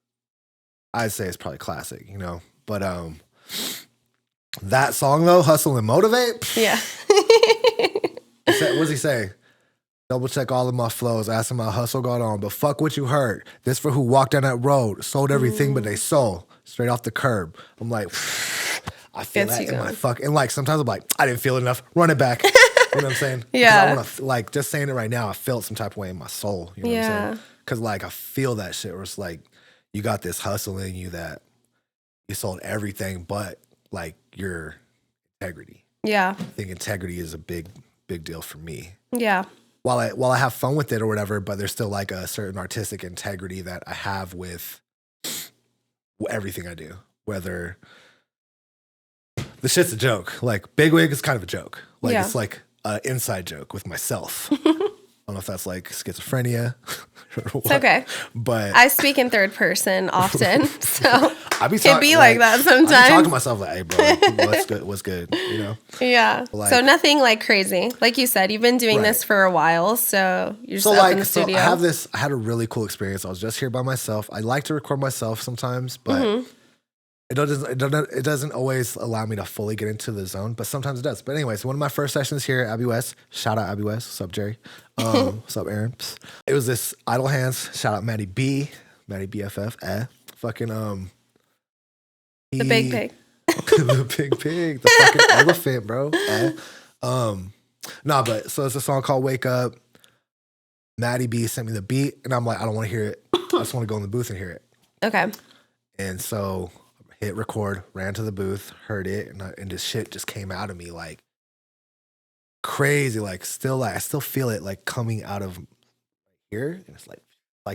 I'd say it's probably classic, you know. But that song though, Hustle and Motivate. Yeah. What does he say? Double check all of my flows. Ask him how hustle got on. But fuck what you heard. This for who walked down that road. Sold everything but they sold. Straight off the curb. I'm like, I feel that in my fuck. And like sometimes I'm like, I didn't feel it enough. Run it back. You know what I'm saying? Yeah. I want to, like, just saying it right now, I felt some type of way in my soul. You know what I'm saying? Because like I feel that shit where it's like, you got this hustle in you that you sold everything but like your integrity. Yeah. I think integrity is a big deal for me. Yeah. While I have fun with it or whatever, but there's still like a certain artistic integrity that I have with everything I do. Whether the shit's a joke, like BigWigLTD is kind of a joke. Like it's like an inside joke with myself. I don't know if that's like schizophrenia. It's okay. But I speak in third person often, so it can be like that sometimes. I be talking to myself like, hey bro, what's good, you know? Yeah. Like, so nothing like crazy. Like you said, you've been doing this for a while, so you're just up in the studio. So I had a really cool experience. I was just here by myself. I like to record myself sometimes, but it doesn't always allow me to fully get into the zone, but sometimes it does. But anyways, one of my first sessions here at Abbey West, shout out Abbey West. What's up, Jerry? What's up, Aaron? It was this Idle Hands. Shout out Maddie BFF. Fucking the big pig. The big pig, the fucking elephant, bro. But so it's a song called Wake Up. Maddie B sent me the beat, and I'm like, I don't want to hear it. I just want to go in the booth and hear it. Okay. And so hit record, ran to the booth, heard it, and this shit just came out of me like crazy. Like I still feel it like coming out of here, and it's like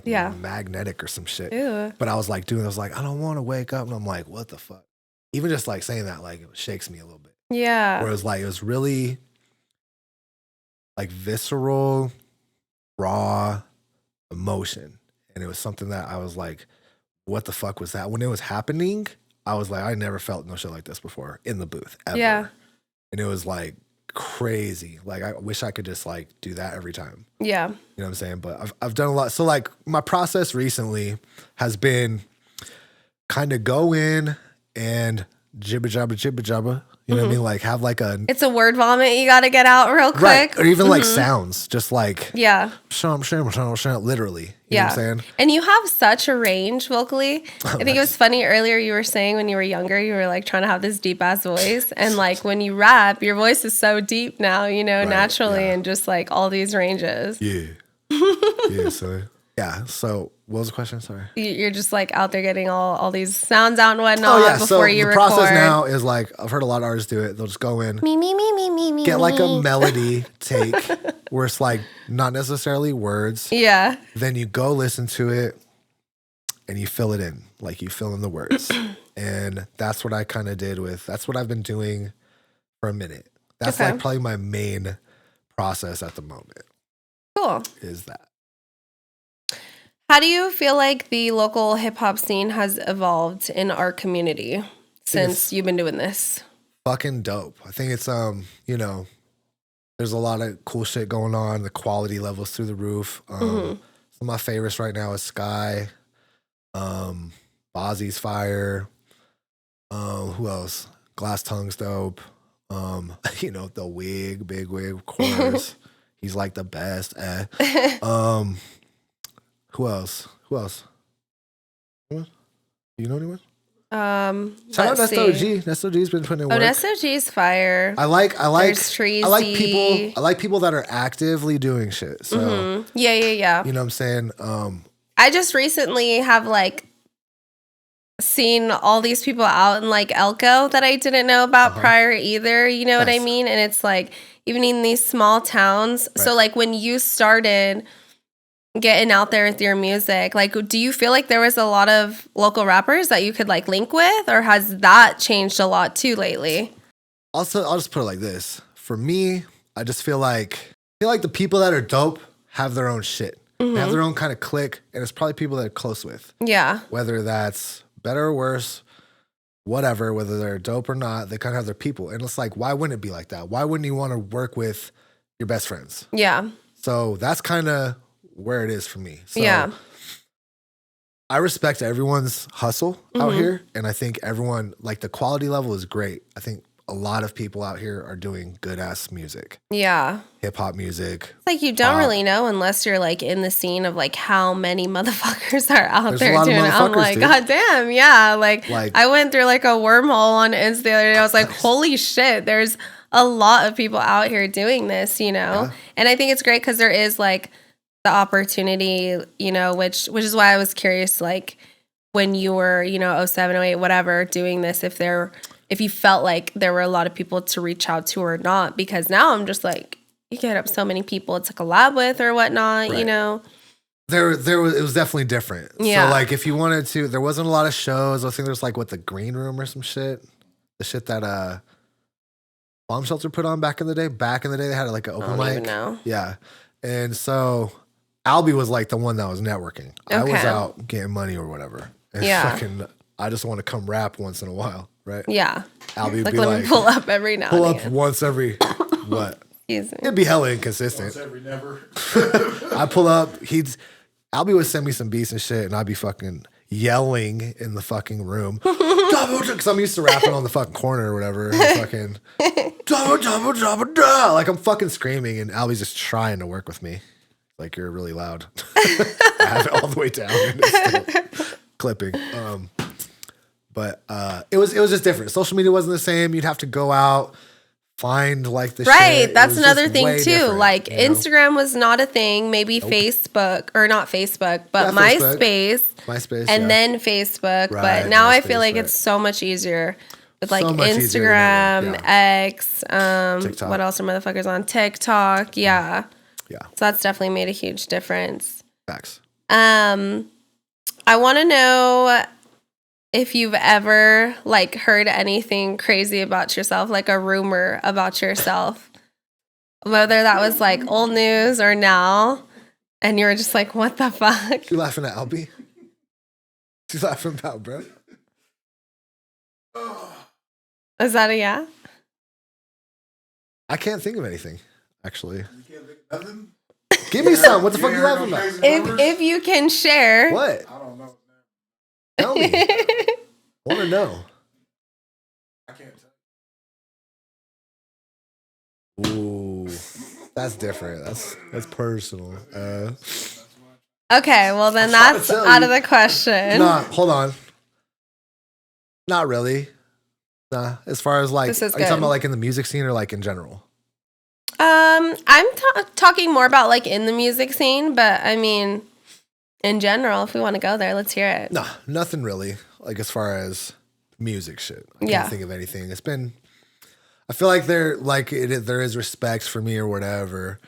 magnetic or some shit. Ew. But I was like I was like, I don't want to wake up, and I'm like, what the fuck? Even just like saying that, like it shakes me a little bit. Yeah. Whereas like it was really like visceral, raw emotion, and it was something that I was like, what the fuck was that? When it was happening, I was like, I never felt no shit like this before in the booth ever. Yeah. And it was like crazy. Like I wish I could just like do that every time. Yeah. You know what I'm saying? But I've done a lot. So like my process recently has been kind of go in and jibba jabba. You know what I mean? Like have like it's a word vomit you got to get out real quick. Right. Or even like sounds, just like shum, literally. You know what I'm saying? And you have such a range vocally. I think it was funny earlier you were saying when you were younger, you were like trying to have this deep ass voice. And like when you rap, your voice is so deep now, you know, naturally, and just like all these ranges. Yeah. So what was the question? Sorry. You're just like out there getting all these sounds out and whatnot before you record. The process now is like, I've heard a lot of artists do it. They'll just go in, me, get like a melody take where it's like not necessarily words. Yeah. Then you go listen to it and you fill it in. Like you fill in the words. And that's what I kind of did that's what I've been doing for a minute. That's like probably my main process at the moment. Cool. Is that. How do you feel like the local hip hop scene has evolved in our community since you've been doing this? Fucking dope. I think it's you know, there's a lot of cool shit going on. The quality levels through the roof. Some of my favorites right now is Sky, Bozzy's fire. Who else? Glass Tongue's dope. You know, the wiiiG, BigWigLTD, of course. He's like the best. Who else? Anyone? You know anyone? Shout out Nesto G. Nesto G's been putting in work. Nesto G's fire. I like Treasy. I like people that are actively doing shit. So Yeah. You know what I'm saying? I just recently have like seen all these people out in like Elko that I didn't know about prior either. You know what I mean? And it's like even in these small towns. Right. So like when you started getting out there with your music, like do you feel like there was a lot of local rappers that you could like link with, or has that changed a lot too lately? Also, I'll just put it like this. For me, I just feel like the people that are dope have their own shit. They have their own kind of clique, and it's probably people that are close with. Yeah. Whether that's better or worse, whatever, whether they're dope or not, they kind of have their people. And it's like, why wouldn't it be like that? Why wouldn't you want to work with your best friends? Yeah. So that's kind of where it is for me. So yeah. I respect everyone's hustle out here. And I think everyone, like the quality level is great. I think a lot of people out here are doing good ass music. Yeah. Hip hop music. It's like you don't really know unless you're like in the scene of like how many motherfuckers are out there doing it. I'm like, God damn, yeah. Like I went through like a wormhole on Insta the other day. I was like, holy shit, there's a lot of people out here doing this, you know? Yeah. And I think it's great because there is like the opportunity, you know, which is why I was curious, like when you were, you know, 07, 08, whatever, doing this, if you felt like there were a lot of people to reach out to or not, because now I'm just like, you can hit up so many people to collab with or whatnot, you know? It was definitely different. Yeah. So like if you wanted to, there wasn't a lot of shows. I think there's like the Green Room or some shit. The shit that Bomb Shelter put on back in the day. Back in the day they had like an open mic. I don't even know. Yeah. And so Albie was like the one that was networking. Okay. I was out getting money or whatever. And I just want to come rap once in a while, right? Yeah. Albie would be let me pull up every now and then. Pull up once every, what? It'd be hella inconsistent. Once every never. I pull up, Albie would send me some beats and shit, and I'd be fucking yelling in the fucking room. Because I'm used to rapping on the fucking corner or whatever. And fucking, like I'm fucking screaming, and Albie's just trying to work with me. Like, you're really loud. I have it all the way down. And it's still clipping. But it was just different. Social media wasn't the same. You'd have to go out, find like the shit. That's another thing too. Like Instagram was not a thing. Maybe Facebook, or not Facebook, but MySpace. And then Facebook. Right, but now I feel like it's so much easier with like Instagram, X, what else are motherfuckers on? TikTok. Yeah. Yeah. So that's definitely made a huge difference. Facts. I want to know if you've ever like heard anything crazy about yourself, like a rumor about yourself, whether that was like old news or now, and you were just like, what the fuck? You laughing at Albie? She's laughing about, bro. Is that a yeah? I can't think of anything, actually. Nothing? Give me some. What the fuck are you laughing about? If you can share. What? I don't know. Tell me. I want to know. I can't tell you. Ooh. That's different. That's personal. Okay, well then that's out of the question. Nah, hold on. Not really. Nah. As far as like, are you talking about like in the music scene or like in general? I'm talking more about like in the music scene, but I mean, in general, if we want to go there, let's hear it. Nah, nothing really. Like as far as music shit, I can't think of anything. It's been, I feel like there is respect for me or whatever.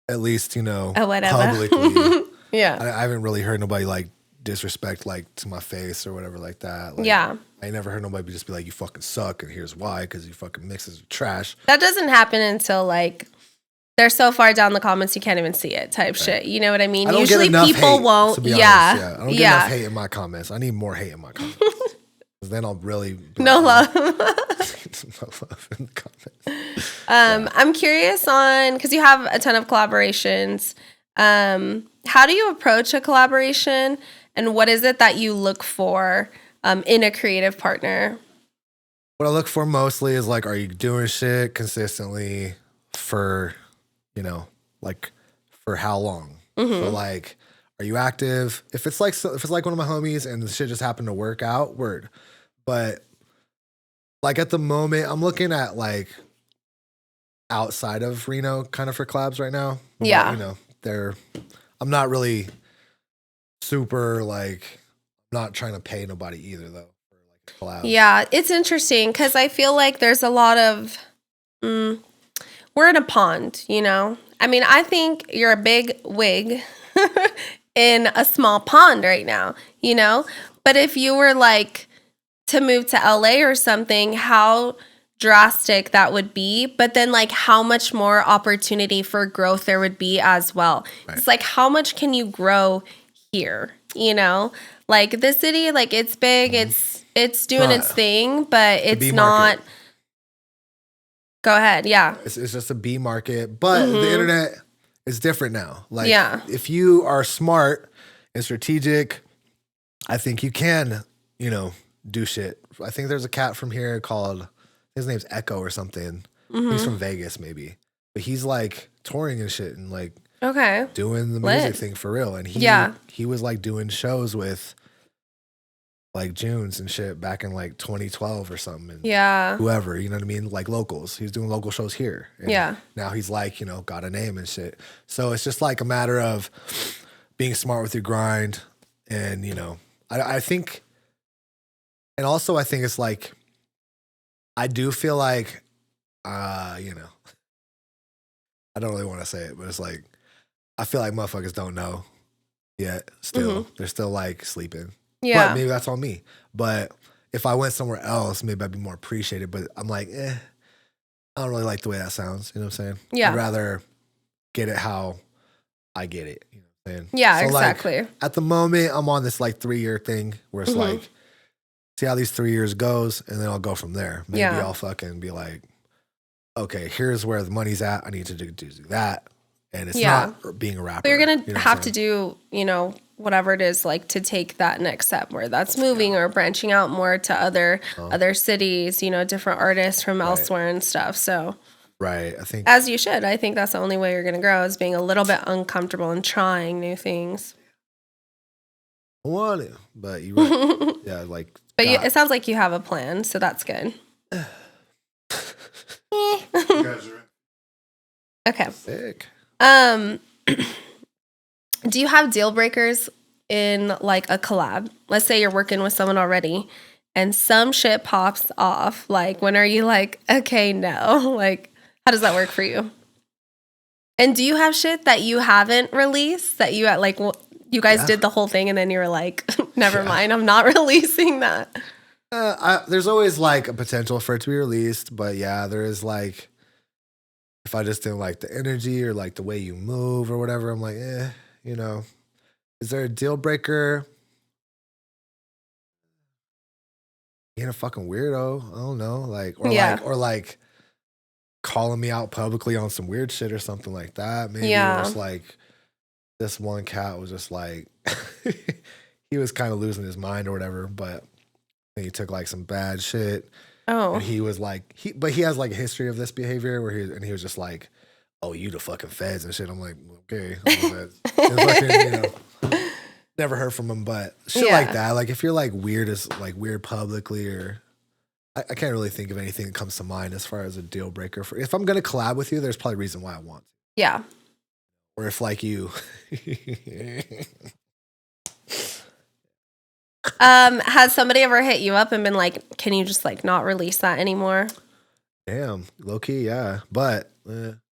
At least publicly. Yeah, I haven't really heard nobody like disrespect like to my face or whatever like that. Like, Yeah. I ain't never heard nobody just be like, you fucking suck and here's why, because you fucking mixes trash. That doesn't happen until like they're so far down the comments you can't even see it type shit. You know what I mean? I don't Usually get enough people hate, won't. to be Yeah. honest. I don't get enough hate in my comments. I need more hate in my comments. 'Cause then I'll really be No like, love. no love in the comments. I'm curious on, because you have a ton of collaborations. How do you approach a collaboration, and what is it that you look for in a creative partner? What I look for mostly is like, are you doing shit consistently for, like for how long? So like, are you active? If it's like one of my homies and the shit just happened to work out, word. But like at the moment, I'm looking at like outside of Reno kind of for collabs right now. Yeah. But, I'm not really super like, not trying to pay nobody either though. For like a collab. Yeah, it's interesting because I feel like there's a lot of, we're in a pond, I mean, I think you're a big wig in a small pond right now, But if you were like to move to LA or something, how drastic that would be, but then like how much more opportunity for growth there would be as well. Right. It's like, how much can you grow here? Like the city, like it's big, it's doing its thing, but it's not. Go ahead. Yeah. It's just a B market, but the internet is different now. Like if you are smart and strategic, I think you can, do shit. I think there's a cat from here called, his name's Echo or something. He's from Vegas maybe, but he's like touring and shit and like doing the music thing for real. And he was like doing shows with like Junes and shit back in like 2012 or something. And whoever, you know what I mean? Like locals. He's doing local shows here. And now he's like, got a name and shit. So it's just like a matter of being smart with your grind. And, I think, and also I think it's like, I do feel like, I don't really want to say it, but it's like, I feel like motherfuckers don't know yet still. They're still like sleeping. Yeah. But maybe that's on me. But if I went somewhere else, maybe I'd be more appreciated. But I'm like, I don't really like the way that sounds. You know what I'm saying? Yeah. I'd rather get it how I get it. You know what I'm saying? Yeah, so exactly. Like, at the moment, I'm on this like 3-year thing where it's like, see how these 3 years goes, and then I'll go from there. Maybe I'll fucking be like, okay, here's where the money's at. I need to do that. And it's not being a rapper. But you're going to have to do, whatever it is, like to take that next step, where that's moving or branching out more to other cities, different artists from elsewhere and stuff. So, I think as you should. I think that's the only way you're going to grow, is being a little bit uncomfortable and trying new things. I want to, but you're right. Yeah, like. But it sounds like you have a plan, so that's good. Okay. Sick. Do you have deal breakers in like a collab? Let's say you're working with someone already and some shit pops off. Like, when are you like, okay, no? Like, how does that work for you? And do you have shit that you haven't released that you like, you guys did the whole thing and then you were like, never mind, I'm not releasing that? There's always like a potential for it to be released, but there is like, if I just didn't like the energy or like the way you move or whatever, I'm like, is there a deal breaker? Being a fucking weirdo, I don't know, like, or like calling me out publicly on some weird shit or something like that. Maybe it was like, this one cat was just like, he was kind of losing his mind or whatever, but he took like some bad shit. Oh. And he was like, but he has like a history of this behavior where he was just like, oh, you the fucking feds and shit. I'm like, okay. Never heard from him, but shit like that. Like if you're like weird publicly, or I can't really think of anything that comes to mind as far as a deal breaker. If I'm going to collab with you, there's probably a reason why I want to. Yeah. Or if like you. Has somebody ever hit you up and been like, can you just like not release that anymore? Damn, low key, yeah. But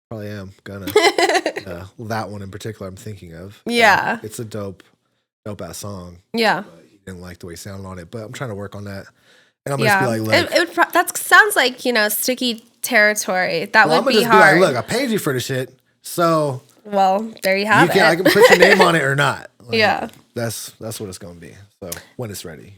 probably am gonna. That one in particular I'm thinking of. Yeah. It's a dope dope ass song. Yeah. But he didn't like the way he sounded on it. But I'm trying to work on that. And I'm just be like, look. That sounds like, sticky territory. That would be just hard. Be like, look, I paid you for the shit. So. Well, there you have it. I can put your name on it or not. Like, yeah. That's what it's going to be. So when it's ready,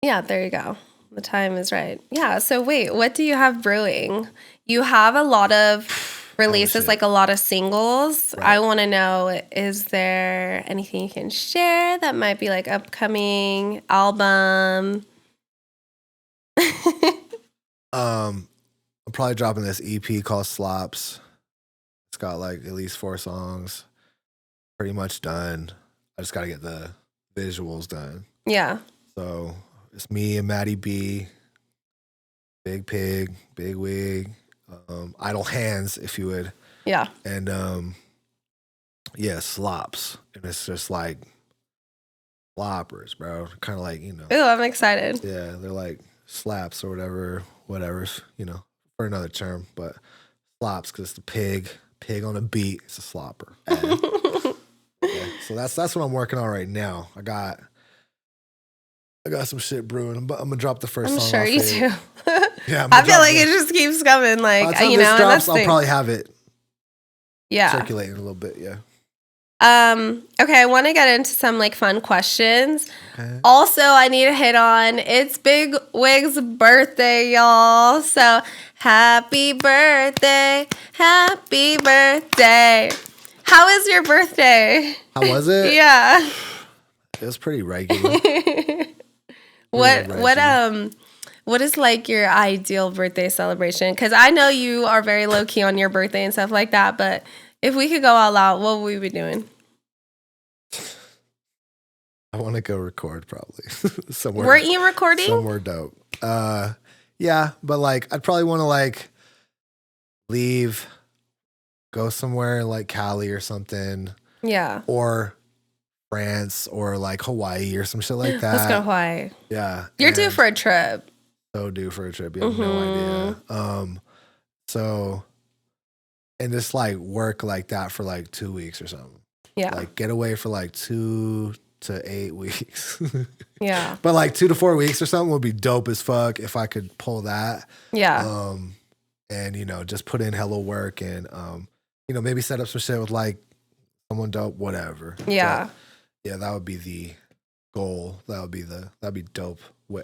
Yeah, there you go. The time is right. Yeah. So wait, what do you have brewing? You have a lot of releases, like a lot of singles. Right. I want to know, is there anything you can share that might be like upcoming album? I'm probably dropping this EP called Slops. It's got like at least 4 songs. Pretty much done. I just got to get the visuals done. Yeah. So it's me and Maddie B, Big Pig, BigWigLTD, Idle Hands, if you would. Yeah. And Slops. And it's just like floppers, bro. Kind of like, Ooh, I'm excited. Yeah, they're like slaps or whatever, for another term. But slops, because it's the pig on a beat. It's a slopper. Yeah, so that's what I'm working on right now. I got some shit brewing. I'm gonna drop the first song. I'm sure you do. Yeah, I feel like it just keeps coming. Like, by the time this drops, I'll probably have it. Yeah, circulating a little bit. Yeah. Okay, I want to get into some like fun questions. Okay. Also, I need to hit on it's Big Wig's birthday, y'all. So happy birthday, happy birthday. How was your birthday? How was it? Yeah. It was pretty regular. What is like your ideal birthday celebration? Because I know you are very low key on your birthday and stuff like that, but if we could go all out, what would we be doing? I want to go record probably somewhere. Weren't you recording? Somewhere dope. Yeah, but like I'd probably want to like leave, go somewhere like Cali or something. Yeah. Or France or like Hawaii or some shit like that. Let's go to Hawaii. Yeah. You're due for a trip. So due for a trip. You have no idea. So, and just like work like that for like 2 weeks or something. Yeah. Like get away for like 2 to 8 weeks. Yeah. But like 2 to 4 weeks or something would be dope as fuck if I could pull that. Yeah. And just put in hella work and maybe set up some shit with like someone dope, whatever. Yeah. But, yeah, that would be the goal. That'd be dope.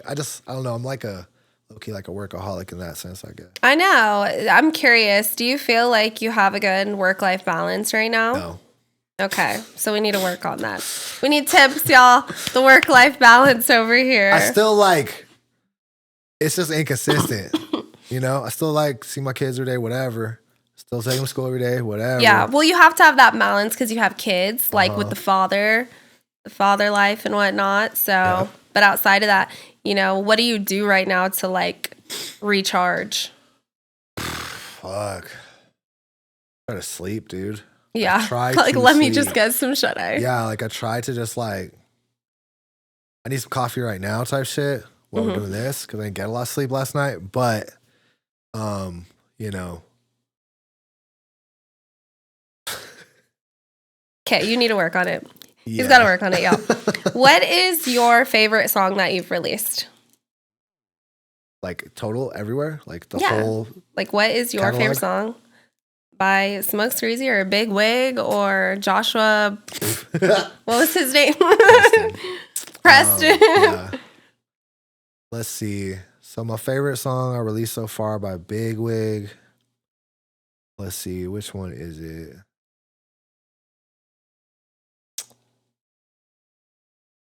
I don't know. I'm like a low-key like a workaholic in that sense, I guess. I know. I'm curious. Do you feel like you have a good work-life balance right now? No. Okay, so we need to work on that. We need tips, y'all. The work-life balance over here. I still like, it's just inconsistent. I still like see my kids every day, whatever. Still take them to school every day, whatever. Yeah, well, you have to have that balance because you have kids, like with the father life and whatnot. So, yeah. But outside of that, what do you do right now to like recharge? Fuck. Try to sleep, dude. Yeah. Like, let me just get some shut-eye. Yeah, like I try to just like, I need some coffee right now type shit while we're doing this because I didn't get a lot of sleep last night. But, Okay, you need to work on it. Yeah. He's got to work on it, y'all. What is your favorite song that you've released? Like total everywhere? Like the whole Like what is your catalog? Favorite song? By Smoke Screezy or Big Wig or Joshua? What was his name? Preston. Yeah. Let's see. So my favorite song I released so far by BigWigLTD. Let's see. Which one is it?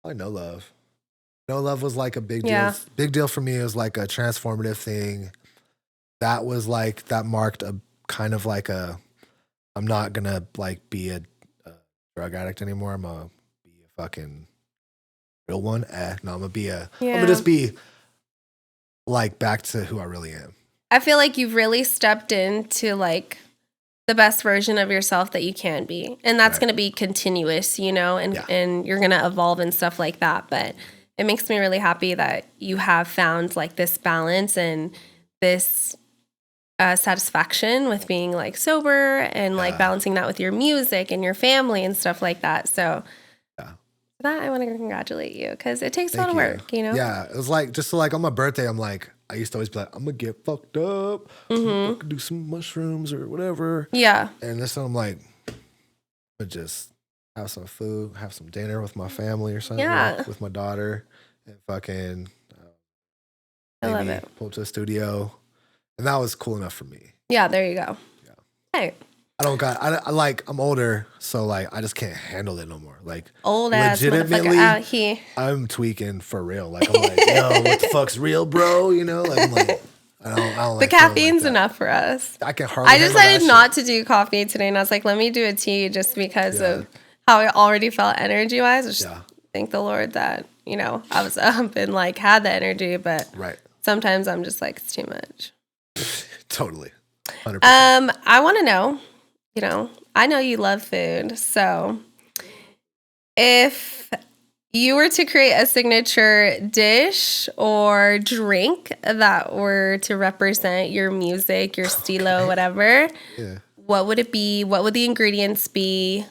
Probably No Love. No Love was like a big deal. Yeah. Big deal for me. It was like a transformative thing. That was like, that marked a kind of like I'm not gonna like be a drug addict anymore. I'm gonna be a fucking real one. No, I'm gonna just be like back to who I really am. I feel like you've really stepped into like the best version of yourself that you can be. And that's going to be continuous, and you're going to evolve and stuff like that. But it makes me really happy that you have found like this balance and this satisfaction with being like sober and like balancing that with your music and your family and stuff like that. So For that, I want to congratulate you because it takes a lot Thank of you. work, you know? Yeah, it was like just like on my birthday, I'm like, I used to always be like, I'm gonna get fucked up, fucking do some mushrooms or whatever. Yeah. And this time I'm like, but just have some food, have some dinner with my family or something, Yeah. with my daughter, and fucking I love maybe it. pull up to a studio, and that was cool enough for me. Yeah, there you go. Yeah. Hey, I'm older, so like I just can't handle it no more. Like old ass legitimately, motherfucker out here. I'm tweaking for real. Like I'm like, yo, what the fuck's real, bro? You know, like I'm like, I don't The like caffeine's that. enough for us. I can hardly. I handle that decided shit. not to do coffee today, and I was like, let me do a tea just because of how I already felt energy-wise. I just thank the Lord that, you know, I was up and like had the energy, but sometimes I'm just like, it's too much. Totally. 100%. I want to know, you know, I know you love food, so if you were to create a signature dish or drink that were to represent your music, your stilo, whatever, what would it be? What would the ingredients be?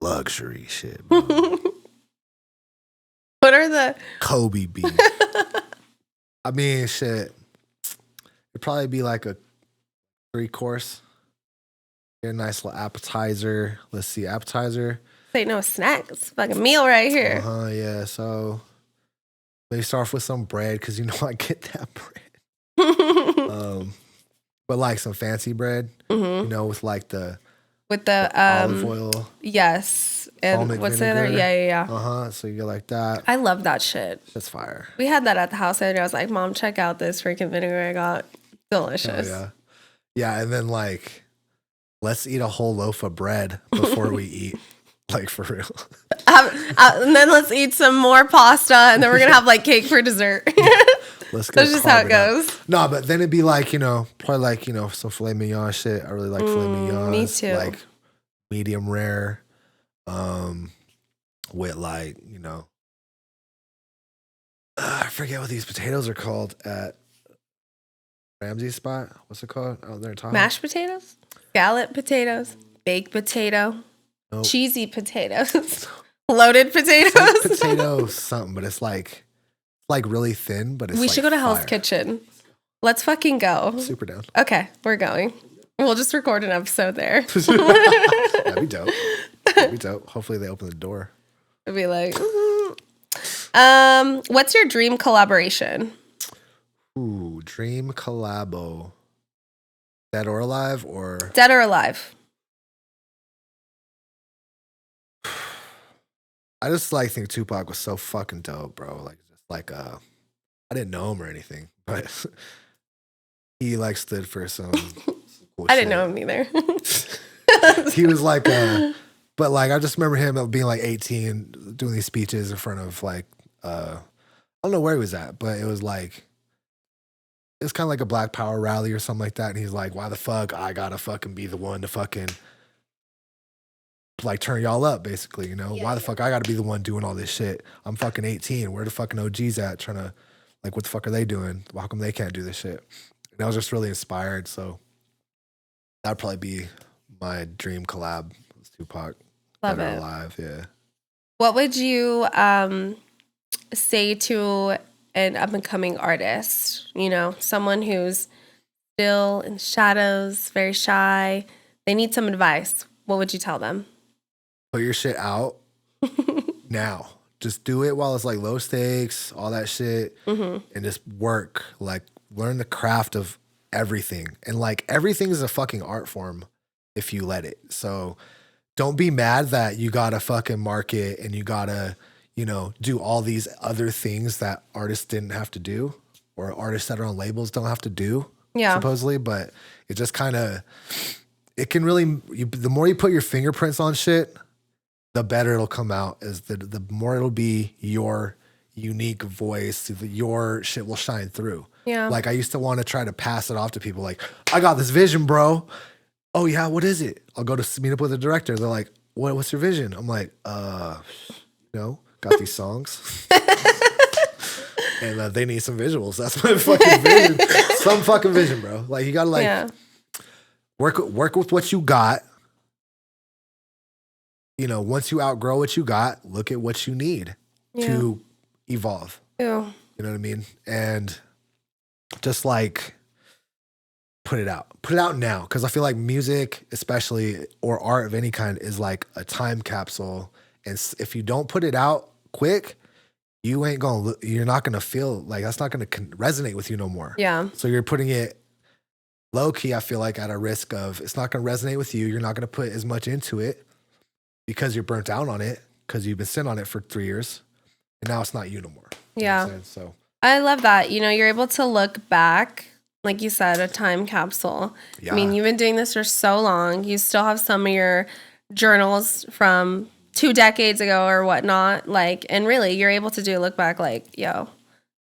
Luxury shit, bro. What are the Kobe beef? I mean, shit. It'd probably be like a 3-course. Get a nice little appetizer. Let's see, appetizer. Say no snack. It's a fucking meal right here. Yeah. So maybe start off with some bread because you know I get that bread. But like some fancy bread, you know, with like the olive oil. Yes. And what's the other? vinegar. Yeah. So you get like that. I love that shit. That's fire. We had that at the house the other day. I was like, Mom, check out this freaking vinegar I got. Delicious. Yeah, and then like, let's eat a whole loaf of bread before we eat. Like for real. And then let's eat some more pasta, and then we're gonna have like cake for dessert. Let's go. That's just how it goes. No, but then it'd be like, you know, probably like, you know, some filet mignon shit. I really like filet mignon. Me too. Like medium rare. With like, you know, I forget what these potatoes are called at Ramsey's spot. What's it called out there in Tahoe? Mashed potatoes, scallop potatoes, baked potato, cheesy potatoes, loaded potatoes. Potato something, but it's like really thin, but it's we like should go to fire. Hell's Kitchen. Let's fucking go. Super down. Okay, we're going. We'll just record an episode there. That'd be dope. That'd be dope. Hopefully they open the door. It'd be like, what's your dream collaboration? Ooh, dream collabo. Dead or alive or? Dead or alive? I just like think Tupac was so fucking dope, bro. Like just like I didn't know him or anything, but he like stood for some cool I didn't shit. know him either. He was like but like I just remember him being like 18 doing these speeches in front of like I don't know where he was at, but it was like it's kind of like a Black Power rally or something like that, and he's like, why the fuck I gotta fucking be the one to fucking like turn y'all up, basically, you know? Why the fuck I gotta be the one doing all this shit? I'm fucking 18. Where the fucking OGs at? Trying to, like, what the fuck are they doing? How come they can't do this shit? And I was just really inspired, so that'd probably be my dream collab with Tupac. Love Dead or it. Alive, yeah. What would you say to an up-and-coming artist? You know, someone who's still in the shadows, very shy. They need some advice. What would you tell them? Put your shit out now. Just do it while it's like low stakes, all that shit, and just work. Like learn the craft of everything. And like everything is a fucking art form if you let it. So don't be mad that you gotta fucking market and you gotta, you know, do all these other things that artists didn't have to do or artists that are on labels don't have to do, supposedly. But it just kind of, it can really, the more you put your fingerprints on shit, the better it'll come out. Is the more it'll be your unique voice, your shit will shine through. Yeah. Like I used to want to try to pass it off to people like, I got this vision, bro. Oh yeah, what is it? I'll go to meet up with the director. They're like, what's your vision? I'm like, got these songs. And they need some visuals. That's my fucking vision. Some fucking vision, bro. Like you gotta like work with what you got. once you outgrow what you got, look at what you need to evolve. Yeah. You know what I mean? And just like put it out now. Because I feel like music, especially, or art of any kind, is like a time capsule. And if you don't put it out quick, you're not gonna feel like that's not gonna resonate with you no more. Yeah. So you're putting it low key. I feel like at a risk of it's not gonna resonate with you. You're not gonna put as much into it because you're burnt out on it because you've been sitting on it for 3 years, and now it's not you no more. Yeah. So I love that. You're able to look back, like you said, a time capsule. yeah. I mean, you've been doing this for so long. You still have some of your journals from 2 decades ago or whatnot. And really, you're able to do a look back like, yo,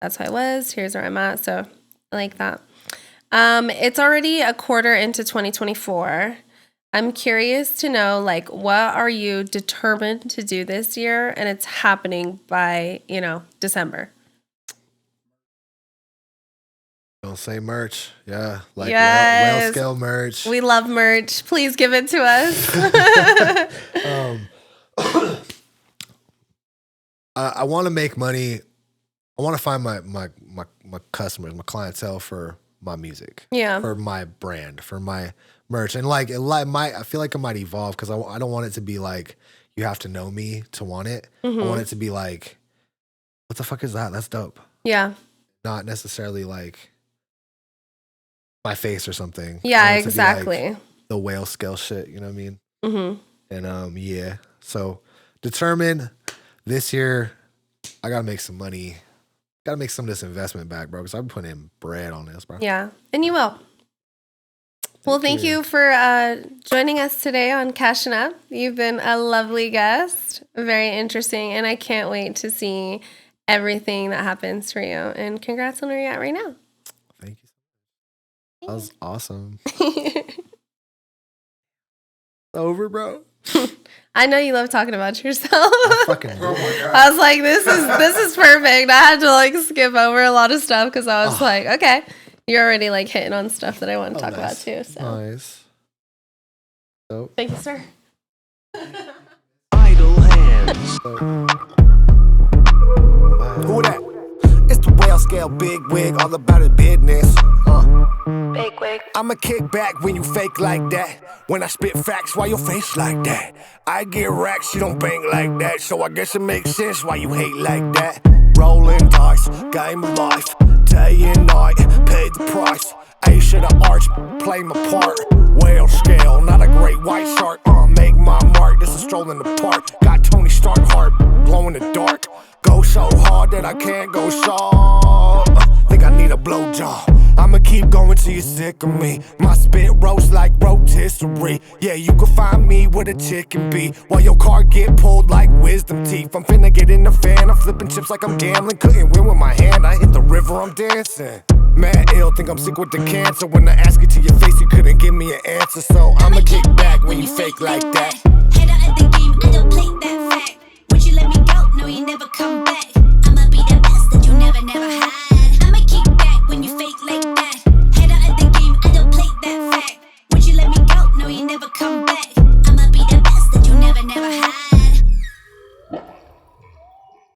that's how I was. Here's where I'm at. So I like that. It's already a quarter into 2024. I'm curious to know, what are you determined to do this year? And it's happening by, December. Don't say merch. Yeah. Yes. Whale scale merch. We love merch. Please give it to us. I want to make money. I want to find my customers, my clientele for my music. Yeah. For my brand, for my merch. And I feel like it might evolve because I don't want it to be like you have to know me to want it. Mm-hmm. I want it to be like, what the fuck is that? That's dope. Yeah. Not necessarily like my face or something. Yeah, exactly. The whale scale shit, you know what I mean? Mm-hmm. And yeah. So determined this year, I gotta make some money. Gotta make some of this investment back, bro, because I'm putting in bread on this, bro. Yeah, and you will. Well, thank you for joining us today on Cashin Up. You've been a lovely guest, very interesting, and I can't wait to see everything that happens for you. And congrats on where you're at right now. Thank you. That was awesome. Over, bro. I know you love talking about yourself. I fucking I was like, this is perfect. I had to skip over a lot of stuff because I was like, okay, you're already hitting on stuff that I want to talk about too. So nice. So thank you, sir. Idle hands. Who that? It's the whale scale, big wig, all about his business. Big wig. I'ma kick back when you fake like that. When I spit facts, why your face like that? I get racks, you don't bang like that. So I guess it makes sense why you hate like that. Rolling dice, game of life, day and night, paid the price. Ace of the arch, play my part. Whale scale, not a great white shark. Make my mark, this is stroll in the park. Got Tony Stark heart, glow in the dark. Go so hard that I can't go soft. Think I need a blowjob. I'ma keep going till you're sick of me. My spit roast like rotisserie. Yeah, you can find me with a chicken bee while your car get pulled like wisdom teeth. I'm finna get in the fan, I'm flipping chips like I'm gambling. Couldn't win with my hand, I hit the river, I'm dancing. Mad ill, think I'm sick with the cancer. When I ask you to your face, you couldn't give me an answer. So I'ma kick back when you fake like that.